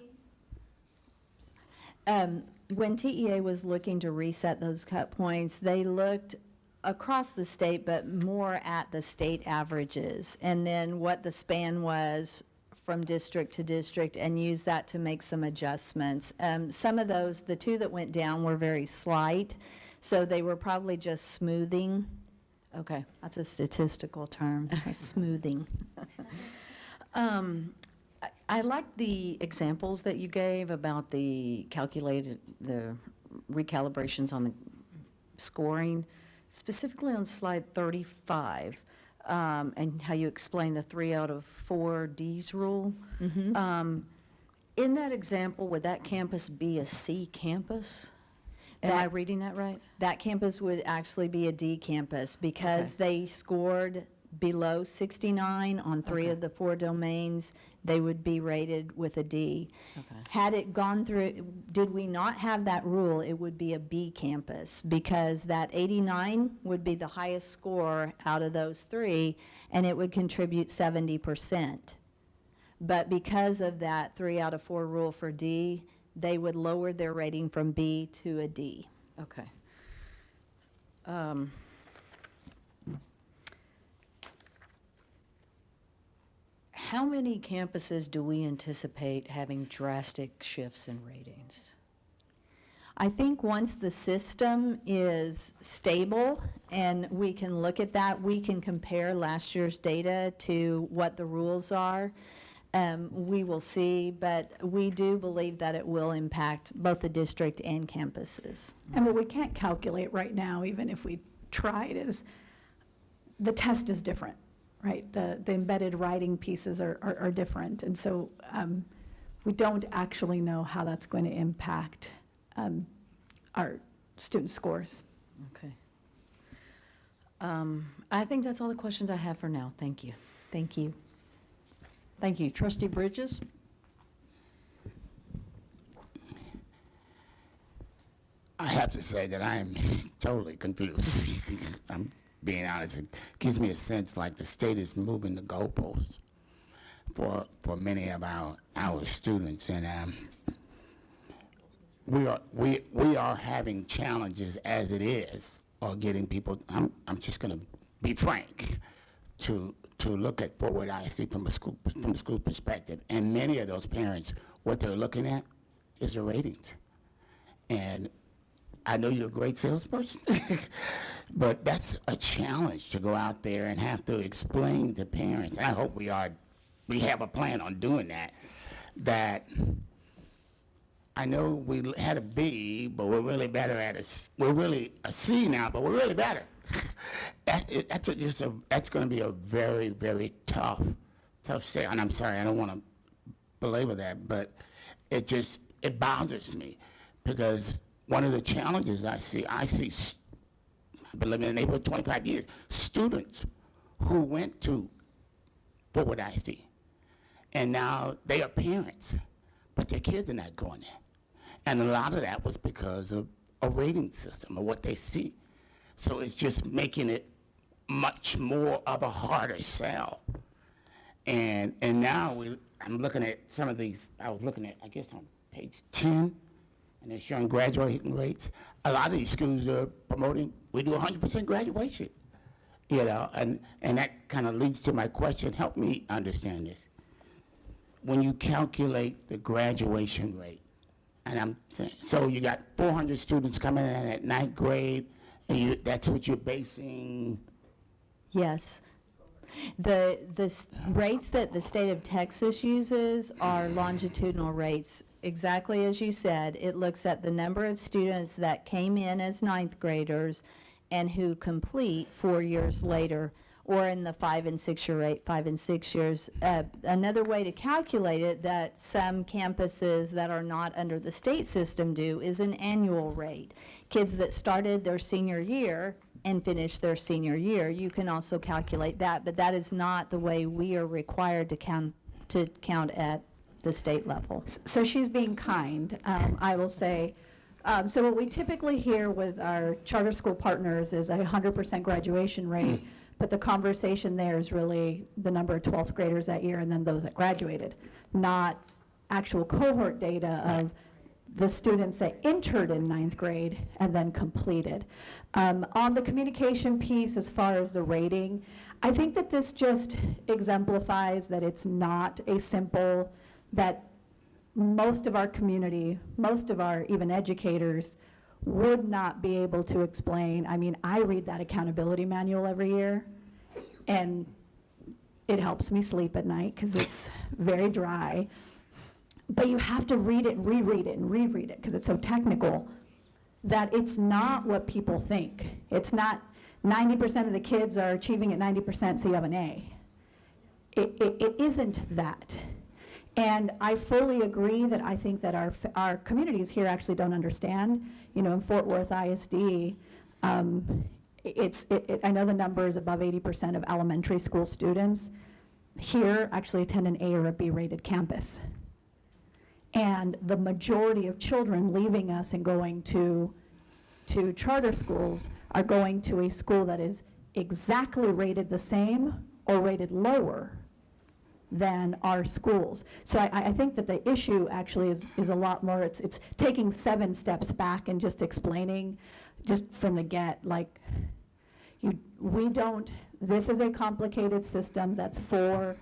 S3: When TEA was looking to reset those cut points, they looked across the state, but more at the state averages, and then what the span was from district to district, and use that to make some adjustments. Some of those, the 2 that went down were very slight, so they were probably just smoothing.
S5: Okay.
S3: That's a statistical term, smoothing.
S5: I like the examples that you gave about the recalibrations on the scoring, specifically on slide 35, and how you explain the 3 out of 4 Ds rule. In that example, would that campus be a C campus? Am I reading that right?
S3: That campus would actually be a D campus because they scored below 69 on 3 of the 4 domains. They would be rated with a D. Had it gone through, did we not have that rule, it would be a B campus because that 89 would be the highest score out of those 3, and it would contribute 70%. But because of that 3 out of 4 rule for D, they would lower their rating from B to a D.
S5: Okay. How many campuses do we anticipate having drastic shifts in ratings?
S3: I think once the system is stable and we can look at that, we can compare last year's data to what the rules are. We will see, but we do believe that it will impact both the district and campuses.
S2: And what we can't calculate right now, even if we tried, is the test is different, right? The embedded writing pieces are different. And so we don't actually know how that's going to impact our student scores.
S5: Okay. I think that's all the questions I have for now. Thank you.
S3: Thank you.
S1: Thank you. Trustee Bridges?
S7: I have to say that I am totally confused. I'm being honest. It gives me a sense like the state is moving the goalposts for many of our students, and we are having challenges as it is, or getting people. I'm just going to be frank to look at forward ISD from the school perspective, and many of those parents, what they're looking at is the ratings. And I know you're a great salesperson, but that's a challenge to go out there and have to explain to parents. And I hope we have a plan on doing that. That I know we had a B, but we're really better at it. We're really a C now, but we're really better. That's going to be a very, very tough step. And I'm sorry, I don't want to belabor that, but it bothers me because one of the challenges I see, I've been living in the neighborhood 25 years, students who went to forward ISD, and now they are parents, but their kids are not going there. And a lot of that was because of a rating system or what they see. So it's just making it much more of a harder sell. And now I'm looking at some of these, I was looking at, I guess on page 10, and they're showing graduating rates. A lot of these schools are promoting, we do 100% graduation. You know, and that kind of leads to my question, help me understand this. When you calculate the graduation rate, and I'm saying, so you got 400 students coming in at 9th grade, and that's what you're basing?
S3: Yes. The rates that the state of Texas uses are longitudinal rates. Exactly as you said, it looks at the number of students that came in as 9th graders and who complete 4 years later, or in the 5 and 6 year rate, 5 and 6 years. Another way to calculate it that some campuses that are not under the state system do is an annual rate. Kids that started their senior year and finished their senior year, you can also calculate that, but that is not the way we are required to count at the state level.
S2: So she's being kind, I will say. So what we typically hear with our charter school partners is a 100% graduation rate, but the conversation there is really the number of 12th graders that year and then those that graduated, not actual cohort data of the students that entered in 9th grade and then completed. On the communication piece, as far as the rating, I think that this just exemplifies that it's not a simple, that most of our community, most of our even educators would not be able to explain. I mean, I read that accountability manual every year, and It helps me sleep at night because it's very dry. But you have to read it and reread it and reread it because it's so technical that it's not what people think. It's not 90% of the kids are achieving at 90%, so you have an A. It isn't that. And I fully agree that I think that our communities here actually don't understand. You know, in Fort Worth ISD, I know the number is above 80% of elementary school students here actually attend an A or a B rated campus. And the majority of children leaving us and going to charter schools are going to a school that is exactly rated the same or rated lower than our schools. So I think that the issue actually is a lot more, it's taking 7 steps back and just explaining just from the get, like, this is a complicated system that's for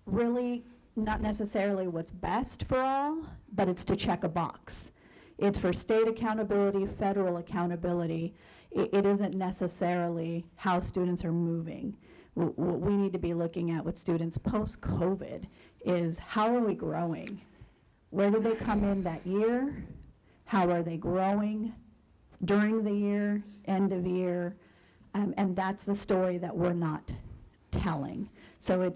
S2: really not necessarily what's best for all, but it's to check a box. It's for state accountability, federal accountability. It isn't necessarily how students are moving. What we need to be looking at with students post-COVID is how are we growing? Where did they come in that year? How are they growing during the year, end of year? And that's the story that we're not telling. So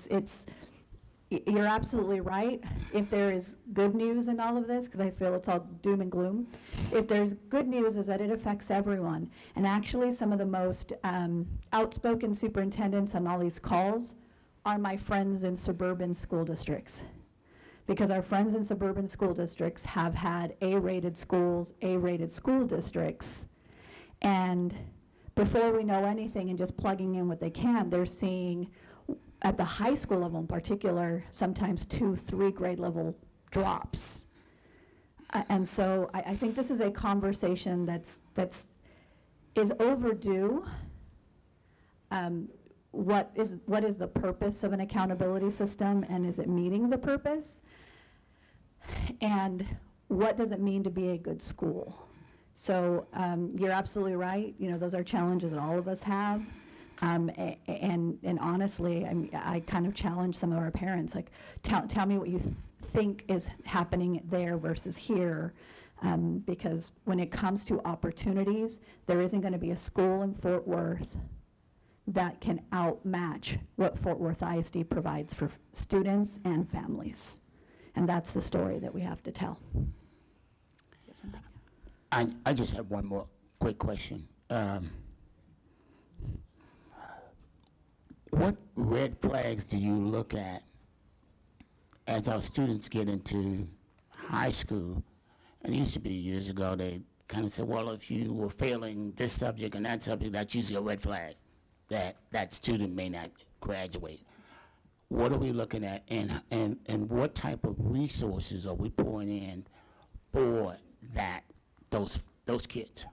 S2: you're absolutely right. If there is good news in all of this, because I feel it's all doom and gloom, if there's good news is that it affects everyone. And actually some of the most outspoken superintendents on all these calls are my friends in suburban school districts. Because our friends in suburban school districts have had A-rated schools, A-rated school districts, and before we know anything and just plugging in what they can, they're seeing at the high school level in particular, sometimes 2-3 grade level drops. And so I think this is a conversation that's overdue. What is the purpose of an accountability system, and is it meeting the purpose? And what does it mean to be a good school? So you're absolutely right. You know, those are challenges that all of us have. And honestly, I kind of challenge some of our parents, like, tell me what you think is happening there versus here, because when it comes to opportunities, there isn't going to be a school in Fort Worth that can outmatch what Fort Worth ISD provides for students and families. And that's the story that we have to tell.
S7: I just have one more quick question. What red flags do you look at as our students get into high school? And it used to be years ago, they kind of said, well, if you were failing this subject and that subject, that's usually a red flag that that student may not graduate. What are we looking at, and what type of resources are we pouring in for those kids?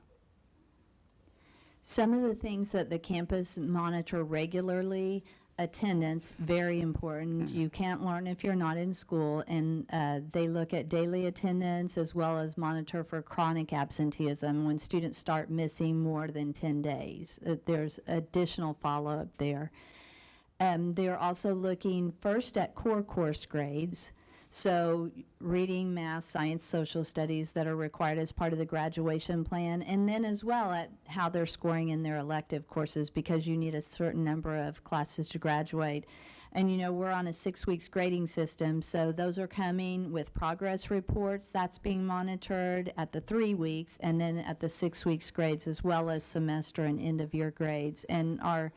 S3: Some of the things that the campus monitor regularly, attendance, very important. You can't learn if you're not in school, and they look at daily attendance as well as monitor for chronic absenteeism when students start missing more than 10 days. There's additional follow-up there. They're also looking first at core course grades. So reading, math, science, social studies that are required as part of the graduation plan, and then as well at how they're scoring in their elective courses, because you need a certain number of classes to graduate. And you know, we're on a 6 weeks grading system, so those are coming with progress reports. That's being monitored at the 3 weeks, and then at the 6 weeks grades, as well as semester and end of year grades. And our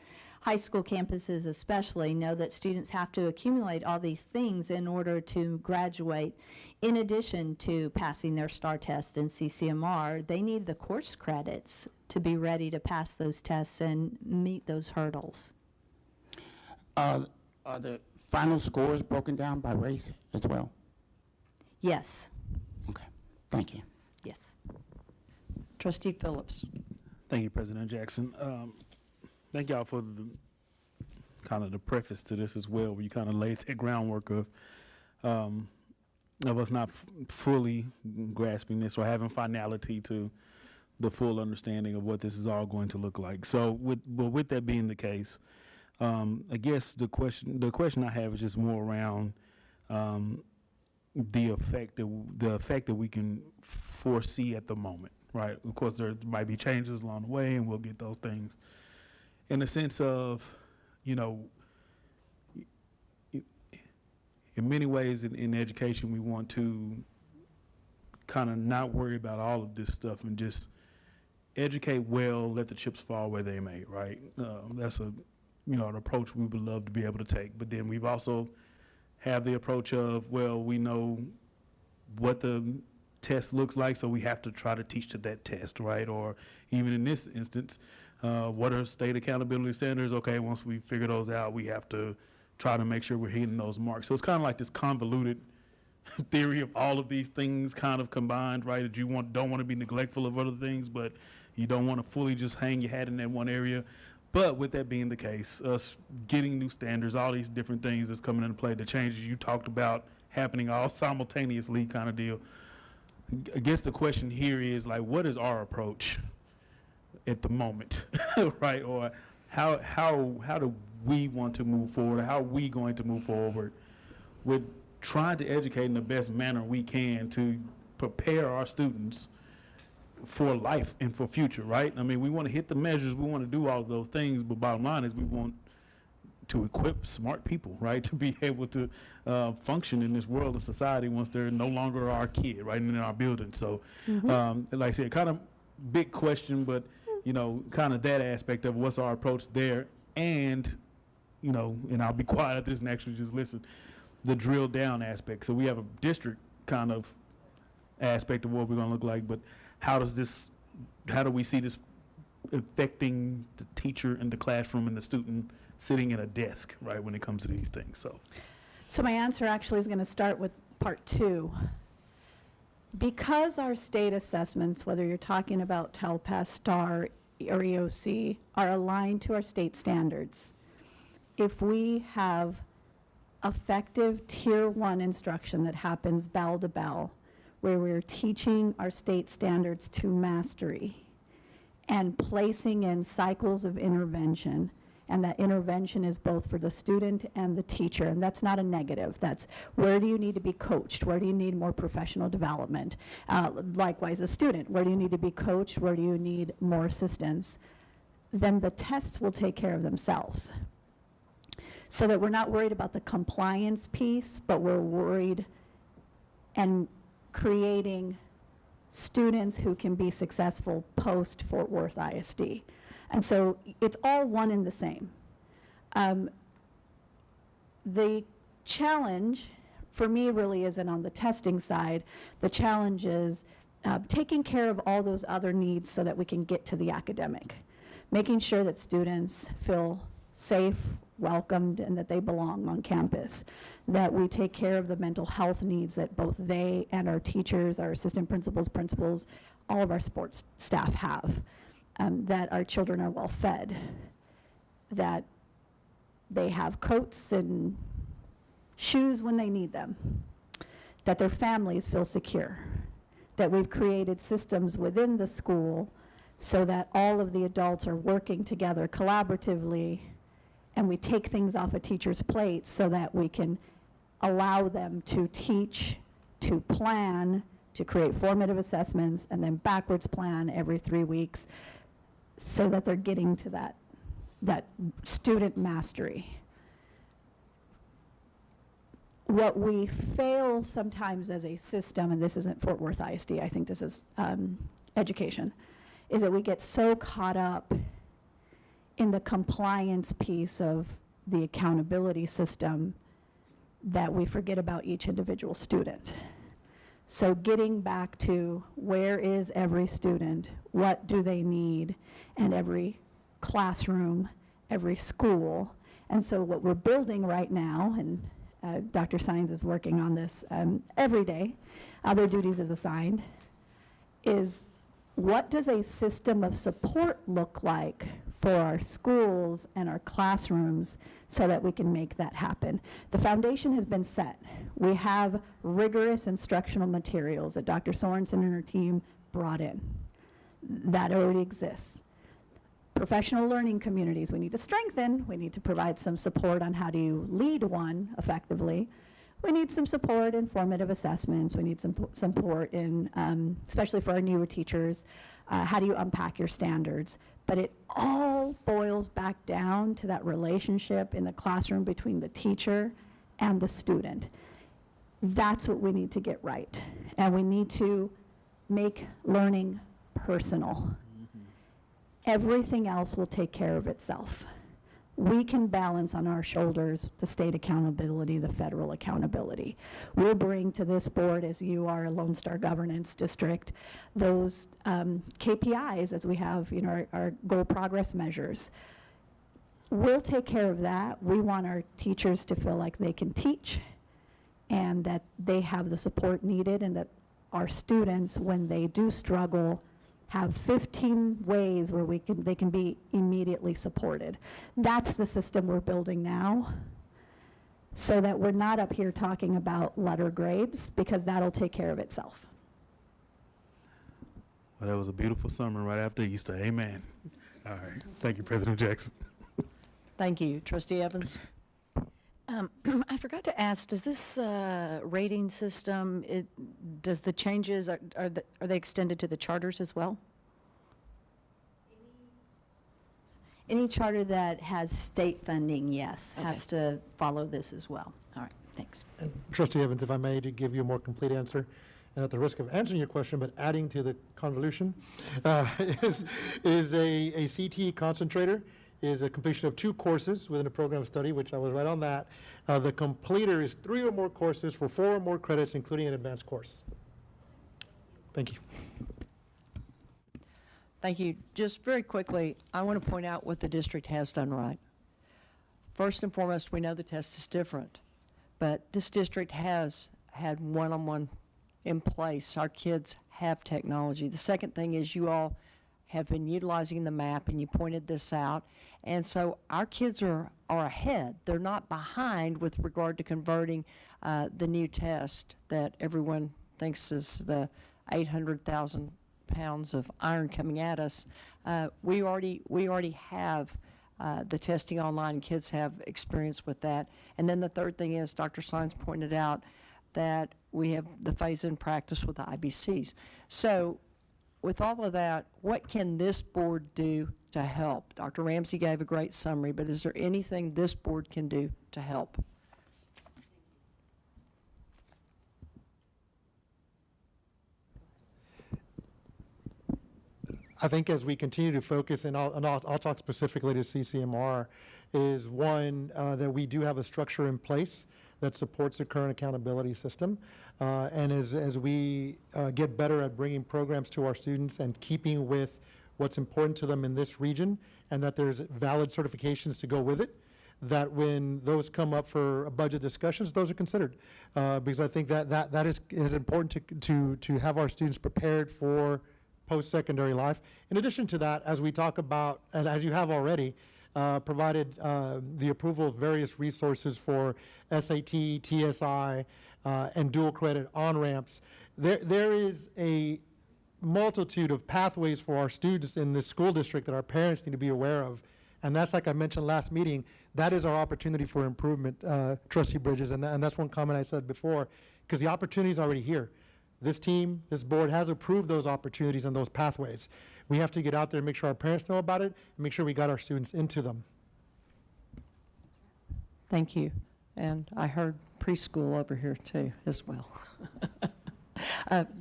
S3: high school campuses especially know that students have to accumulate all these things in order to graduate. In addition to passing their STAR test and CCMR, they need the course credits to be ready to pass those tests and meet those hurdles.
S7: Are the final scores broken down by race as well?
S3: Yes,
S7: Okay, thank you.
S3: yes.
S1: Trustee Phillips.
S8: Thank you, President Jackson. Thank y'all for the kind of the preface to this as well, where you kind of laid that groundwork of us not fully grasping this or having finality to the full understanding of what this is all going to look like. So with that being the case, I guess the question I have is just more around the effect that we can foresee at the moment, right? Of course, there might be changes along the way, and we'll get those things. In the sense of, you know, in many ways in education, we want to kind of not worry about all of this stuff and just educate well, let the chips fall where they may, right? That's an approach we would love to be able to take. But then we've also have the approach of, well, we know what the test looks like, so we have to try to teach to that test, right? Or even in this instance, what are state accountability standards? Okay, once we figure those out, we have to try to make sure we're hitting those marks. So it's kind of like this convoluted theory of all of these things kind of combined, right? That you don't want to be neglectful of other things, but you don't want to fully just hang your hat in that one area. But with that being the case, us getting new standards, all these different things that's coming into play, the changes you talked about happening all simultaneously kind of deal. I guess the question here is, like, what is our approach at the moment, right? Or how do we want to move forward? How are we going to move forward with trying to educate in the best manner we can to prepare our students for life and for future, right? I mean, we want to hit the measures, we want to do all of those things, but bottom line is we want to equip smart people, right, to be able to function in this world of society once they're no longer our kid, right, in our building. So, like I said, kind of big question, but, you know, kind of that aspect of what's our approach there. And, you know, and I'll be quiet at this and actually just listen, the drill down aspect. So we have a district kind of aspect of what we're going to look like, but how do we see this affecting the teacher in the classroom and the student sitting at a desk, right, when it comes to these things?
S2: So my answer actually is going to start with part 2. Because our state assessments, whether you're talking about TELPAS, STAR, or EOC, are aligned to our state standards, if we have effective Tier 1 instruction that happens bell to bell, where we're teaching our state standards to mastery and placing in cycles of intervention, and that intervention is both for the student and the teacher, and that's not a negative. That's where do you need to be coached? Where do you need more professional development? Likewise, a student, where do you need to be coached? Where do you need more assistance? Then the tests will take care of themselves. So that we're not worried about the compliance piece, but we're worried and creating students who can be successful post Fort Worth ISD. And so it's all one and the same. The challenge for me really isn't on the testing side. The challenge is taking care of all those other needs so that we can get to the academic. Making sure that students feel safe, welcomed, and that they belong on campus. That we take care of the mental health needs that both they and our teachers, our assistant principals, all of our sports staff have. That our children are well fed. That they have coats and shoes when they need them. That their families feel secure. That we've created systems within the school so that all of the adults are working together collaboratively, and we take things off a teacher's plate so that we can allow them to teach, to plan, to create formative assessments, and then backwards plan every 3 weeks so that they're getting to that student mastery. What we fail sometimes as a system, and this isn't Fort Worth ISD, I think this is education, is that we get so caught up in the compliance piece of the accountability system that we forget about each individual student. So getting back to where is every student, what do they need, and every classroom, every school. And so what we're building right now, and Dr. Sines is working on this every day, other duties is assigned, is what does a system of support look like for our schools and our classrooms so that we can make that happen? The foundation has been set. We have rigorous instructional materials that Dr. Sorensen and her team brought in. That already exists. professional learning communities we need to strengthen. We need to provide some support on how do you lead one effectively. We need some support in formative assessments. We need some support in, especially for our newer teachers, how do you unpack your standards? But it all boils back down to that relationship in the classroom between the teacher and the student. That's what we need to get right. And we need to make learning personal. Everything else will take care of itself. We can balance on our shoulders the state accountability, the federal accountability. We'll bring to this board, as you are a Lone Star Governance District, those KPIs as we have, you know, our goal progress measures. We'll take care of that. We want our teachers to feel like they can teach and that they have the support needed, and that our students, when they do struggle, have 15 ways where they can be immediately supported. That's the system we're building now, so that we're not up here talking about letter grades, because that'll take care of itself.
S8: Well, that was a beautiful summer right after Easter. Amen. All right. Thank you, President Jackson.
S1: Thank you. Trustee Evans?
S5: I forgot to ask, does this rating system, does the changes, are they extended to the charters as well?
S3: Any charter that has state funding, yes,
S5: Okay.
S3: has to follow this as well.
S5: All right, thanks.
S6: And Trustee Evans, if I may, to give you a more complete answer, and at the risk of answering your question, but adding to the convolution, is a CTE concentrator, is a completion of 2 courses within a program of study, which I was right on that. The completer is 3 or more courses for 4 or more credits, including an advanced course. Thank you.
S1: Thank you. Just very quickly, I want to point out what the district has done right. First and foremost, we know the test is different, but this district has had one-on-one in place. Our kids have technology. The second thing is you all have been utilizing the map, and you pointed this out. And so our kids are ahead. They're not behind with regard to converting the new test that everyone thinks is the 800,000 pounds of iron coming at us. We already have the testing online. Kids have experience with that. And then the third thing is Dr. Sines pointed out that we have the phase-in practice with the IBCs. So with all of that, what can this board do to help? Dr. Ramsey gave a great summary, but is there anything this board can do to help?
S6: I think as we continue to focus, and I'll talk specifically to CCMR, is one, that we do have a structure in place that supports the current accountability system. And as we get better at bringing programs to our students and keeping with what's important to them in this region, and that there's valid certifications to go with it, that when those come up for budget discussions, those are considered. Because I think that is important to have our students prepared for post-secondary life. In addition to that, as we talk about, and as you have already, provided the approval of various resources for SAT, TSI, and dual credit on-ramps. There is a multitude of pathways for our students in this school district that our parents need to be aware of. And that's, like I mentioned last meeting, that is our opportunity for improvement, Trustee Bridges. And that's one comment I said before, because the opportunity is already here. This team, this board has approved those opportunities and those pathways. We have to get out there and make sure our parents know about it and make sure we got our students into them.
S1: Thank you. And I heard preschool over here too, as well.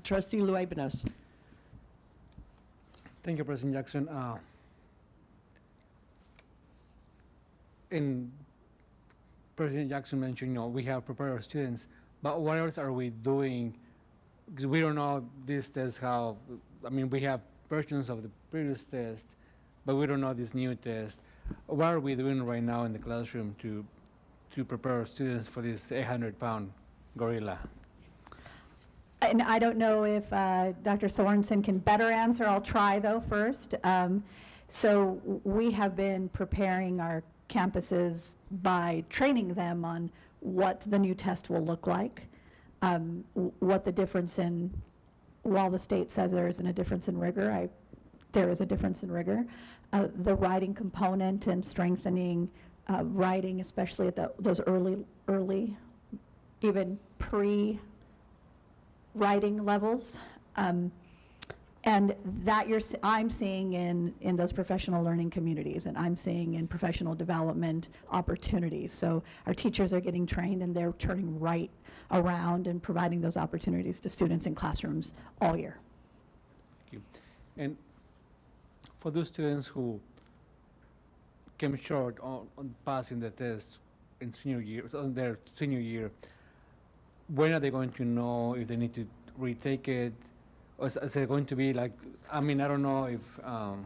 S1: Trustee Luebanos.
S9: Thank you, President Jackson. In President Jackson mentioned, we have prepared our students, but what else are we doing? Because we don't know this test we have versions of the previous test, but we don't know this new test. What are we doing right now in the classroom to prepare our students for this 800-pound gorilla?
S2: And I don't know if Dr. Sorensen can better answer. I'll try, though, first. So we have been preparing our campuses by training them on what the new test will look like, what the difference in, while the state says there isn't a difference in rigor, there is a difference in rigor. The writing component and strengthening writing, especially at those early, even pre-writing levels. And that I'm seeing in those professional learning communities, and I'm seeing in professional development opportunities. So our teachers are getting trained, and they're turning right around and providing those opportunities to students in classrooms all year.
S9: Thank you. And for those students who came short on passing the test in senior year, on their senior year, when are they going to know if they need to retake it? Or is it going to be like, I mean, I don't know if on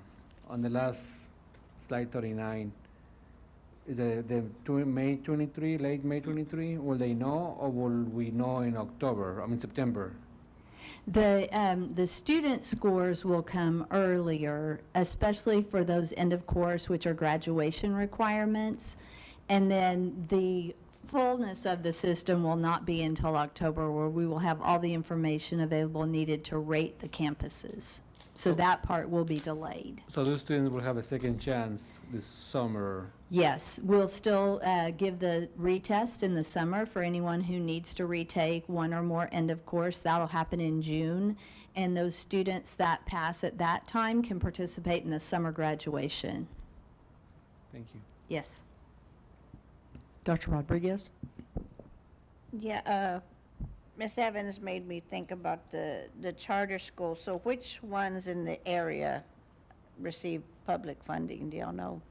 S9: the last slide 39, is the May 23, late May 23, will they know, or will we know in October, I mean September?
S3: The student scores will come earlier, especially for those end of course, which are graduation requirements. And then the fullness of the system will not be until October, where we will have all the information available needed to rate the campuses. So that part will be delayed.
S9: So those students will have a second chance this summer.
S3: Yes, we'll still give the retest in the summer for anyone who needs to retake one or more end of course. That'll happen in June. And those students that pass at that time can participate in the summer graduation.
S9: Thank you.
S3: Yes.
S1: Dr. Rodriguez?
S10: Yeah, Ms. Evans made me think about the charter schools. So which ones in the area receive public funding? Do y'all know?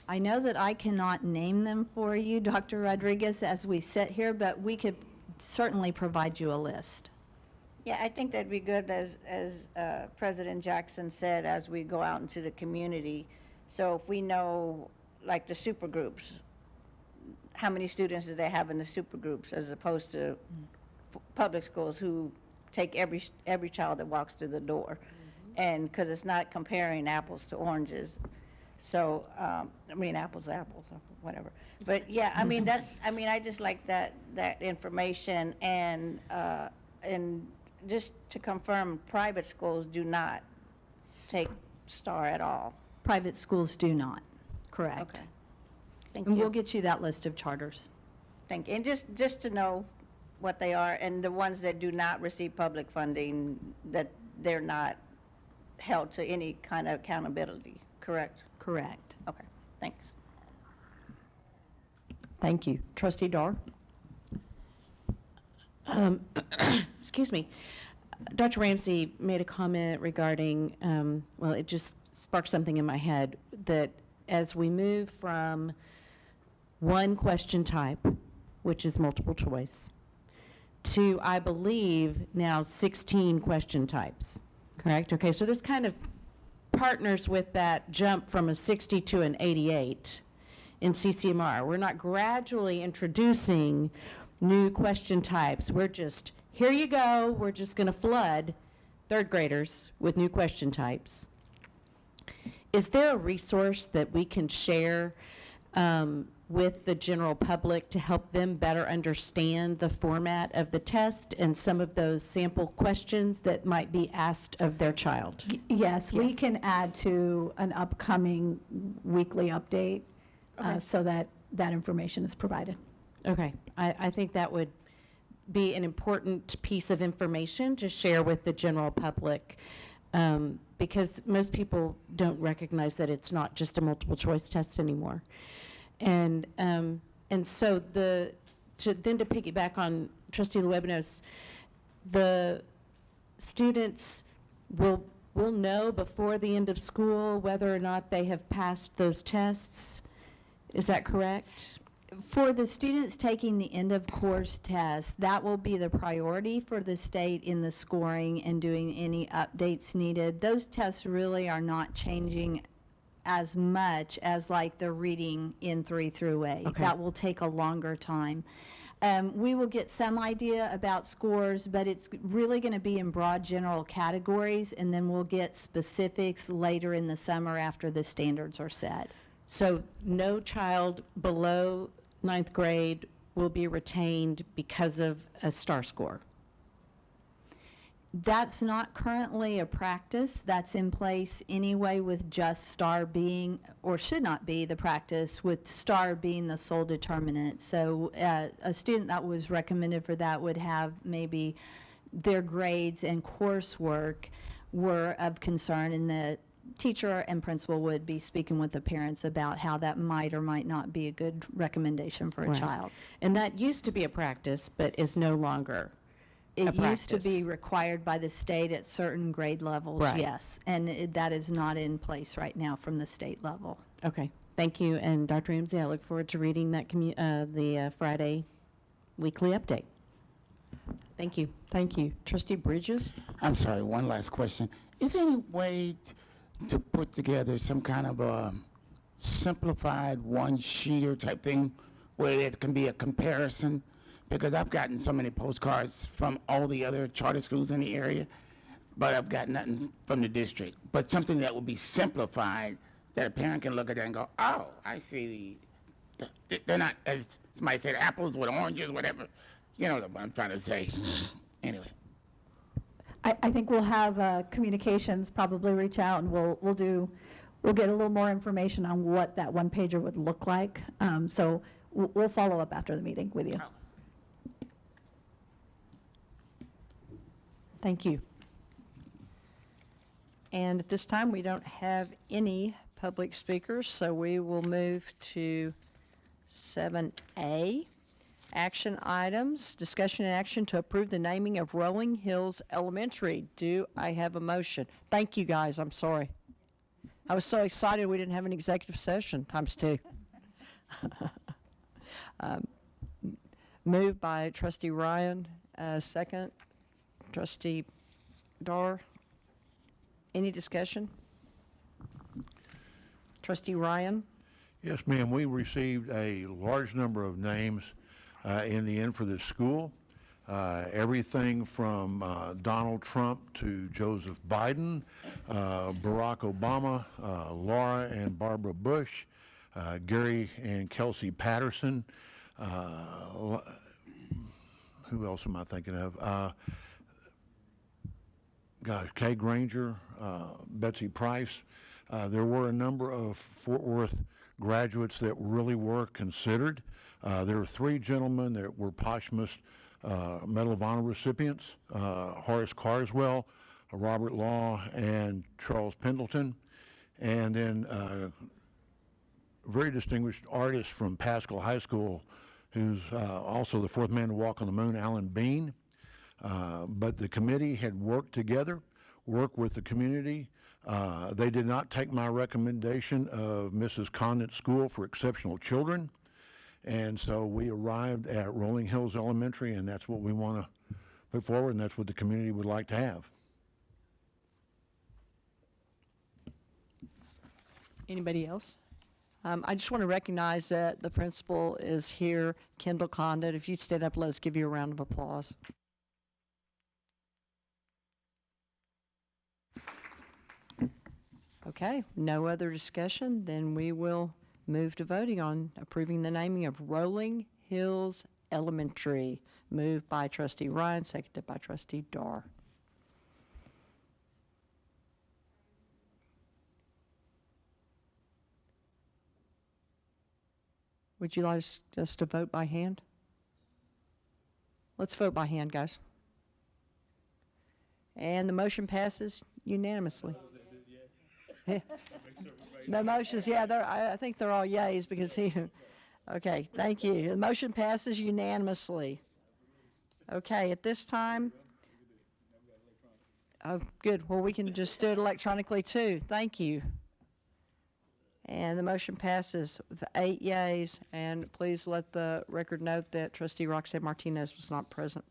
S3: I know that I cannot name them for you, Dr. Rodriguez, as we sit here, but we could certainly provide you a list.
S10: Yeah, I think that'd be good, as President Jackson said, as we go out into the community. So if we know, like the super groups, how many students do they have in the super groups, as opposed to public schools who take every child that walks through the door? And because it's not comparing apples to oranges. So, I mean, apples to apples, or whatever. But yeah, I mean, I just like that information. And just to confirm, private schools do not take STAR at all.
S3: Private schools do not, correct.
S10: Okay. Thank
S3: And
S10: you.
S3: we'll get you that list of charters.
S10: Thank you. And just to know what they are, and the ones that do not receive public funding, that they're not held to any kind of accountability, correct?
S3: Correct.
S10: Okay, thanks.
S1: Thank you. Trustee Dar?
S4: Excuse me. Dr. Ramsey made a comment regarding, well, it just sparked something in my head, that as we move from one question type, which is multiple choice, to, I believe, now 16 question types, correct? Okay, so this kind of partners with that jump from a 60 to an 88 in CCMR. We're not gradually introducing new question types. We're just, here you go, we're just going to flood third graders with new question types. Is there a resource that we can share with the general public to help them better understand the format of the test and some of those sample questions that might be asked of their child?
S2: Yes, we
S3: Yes.
S2: can add to an upcoming weekly update so that that information is provided.
S4: Okay, I think that would be an important piece of information to share with the general public, because most people don't recognize that it's not just a multiple choice test anymore. And so to piggyback on Trustee Luebinos, the students will know before the end of school whether or not they have passed those tests. Is that correct?
S3: For the students taking the end of course test, that will be the priority for the state in the scoring and doing any updates needed. Those tests really are not changing as much as like the reading in 3 through 8.
S4: Okay.
S3: That will take a longer time. We will get some idea about scores, but it's really going to be in broad general categories, and then we'll get specifics later in the summer after the standards are set.
S4: So no child below 9th grade will be retained because of a STAR score?
S3: That's not currently a practice that's in place anyway with just STAR being, or should not be the practice, with STAR being the sole determinant. So a student that was recommended for that would have maybe their grades and coursework were of concern, and the teacher and principal would be speaking with the parents about how that might or might not be a good recommendation for a
S4: Right.
S3: child.
S4: And that used to be a practice, but is no longer a
S3: It used to be
S4: practice.
S3: required by the state at certain grade levels,
S4: Right.
S3: yes. And that is not in place right now from the state level.
S4: Okay, thank you. And Dr. Ramsey, I look forward to reading that the Friday weekly update. Thank you.
S1: Thank you. Trustee Bridges?
S7: I'm sorry, one last question. Is there any way to put together some kind of a simplified one-sheeter type thing where there can be a comparison? Because I've gotten so many postcards from all the other charter schools in the area, but I've got nothing from the district. But something that will be simplified, that a parent can look at that and go, oh, I see they're not, as somebody said, apples with oranges, whatever. You know what I'm trying to say. Anyway.
S2: I think we'll have communications probably reach out, and we'll get a little more information on what that one pager would look like. So we'll follow up after the meeting with you.
S1: Thank you. And at this time, we don't have any public speakers, so we will move to 7A. Action items, discussion and action to approve the naming of Rolling Hills Elementary. Do I have a motion? Thank you, guys, I'm sorry. I was so excited we didn't have an executive session, times two. Moved by Trustee Ryan, second, Trustee Dar. Any discussion? Trustee Ryan?
S11: Yes, ma'am. We received a large number of names in the end for this school. Everything from Donald Trump to Joseph Biden, Barack Obama, Laura and Barbara Bush, Gary and Kelsey Patterson. Who else am I thinking of? Kay Granger, Betsy Price. There were a number of Fort Worth graduates that really were considered. There were three gentlemen that were posthumous Medal of Honor recipients, Horace Carswell, Robert Law, and Charles Pendleton. And then a very distinguished artist from Pascal High School, who's also the fourth man to walk on the moon, Alan Bean. But the committee had worked together, worked with the community. They did not take my recommendation of Mrs. Condon's School for Exceptional Children. And so we arrived at Rolling Hills Elementary, and that's what we want to put forward, and that's what the community would like to have.
S1: Anybody else? I just want to recognize that the principal is here, Kendall Condon. If you'd stand up, let's give you a round of applause. Okay, no other discussion, then we will move to voting on approving the naming of Rolling Hills Elementary. Moved by Trustee Ryan, seconded by Trustee Dar. Would you like us to vote by hand? Let's vote by hand, guys. And the motion passes unanimously. The motions, yeah, I think they're all yays because okay, thank you. The motion passes unanimously. Okay, at this time, oh, good, well, we can just do it electronically too. Thank you. And the motion passes with 8 yays, and please let the record note that Trustee Roxanne Martinez was not present.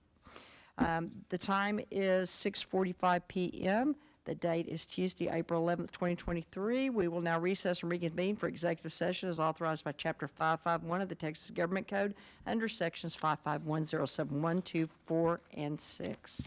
S1: The time is 6:45 p.m. The date is Tuesday, April 11th, 2023. We will now recess and reconvene for executive session as authorized by Chapter 551 of the Texas Government Code under Sections 55107.1, 2, 4, and 6.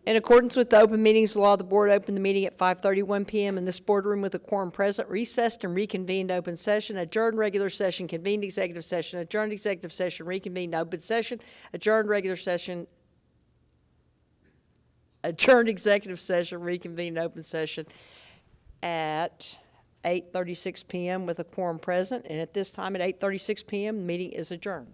S1: In accordance with the open meetings law, the board opened the meeting at 5:31 PM in this boardroom with a quorum present, recessed and reconvened open session, adjourned regular session, convened executive session, adjourned executive session, reconvened open session, adjourned regular session, adjourned executive session, reconvened open session at 8:36 PM with a quorum present. And at this time, at 8:36 PM, the meeting is adjourned.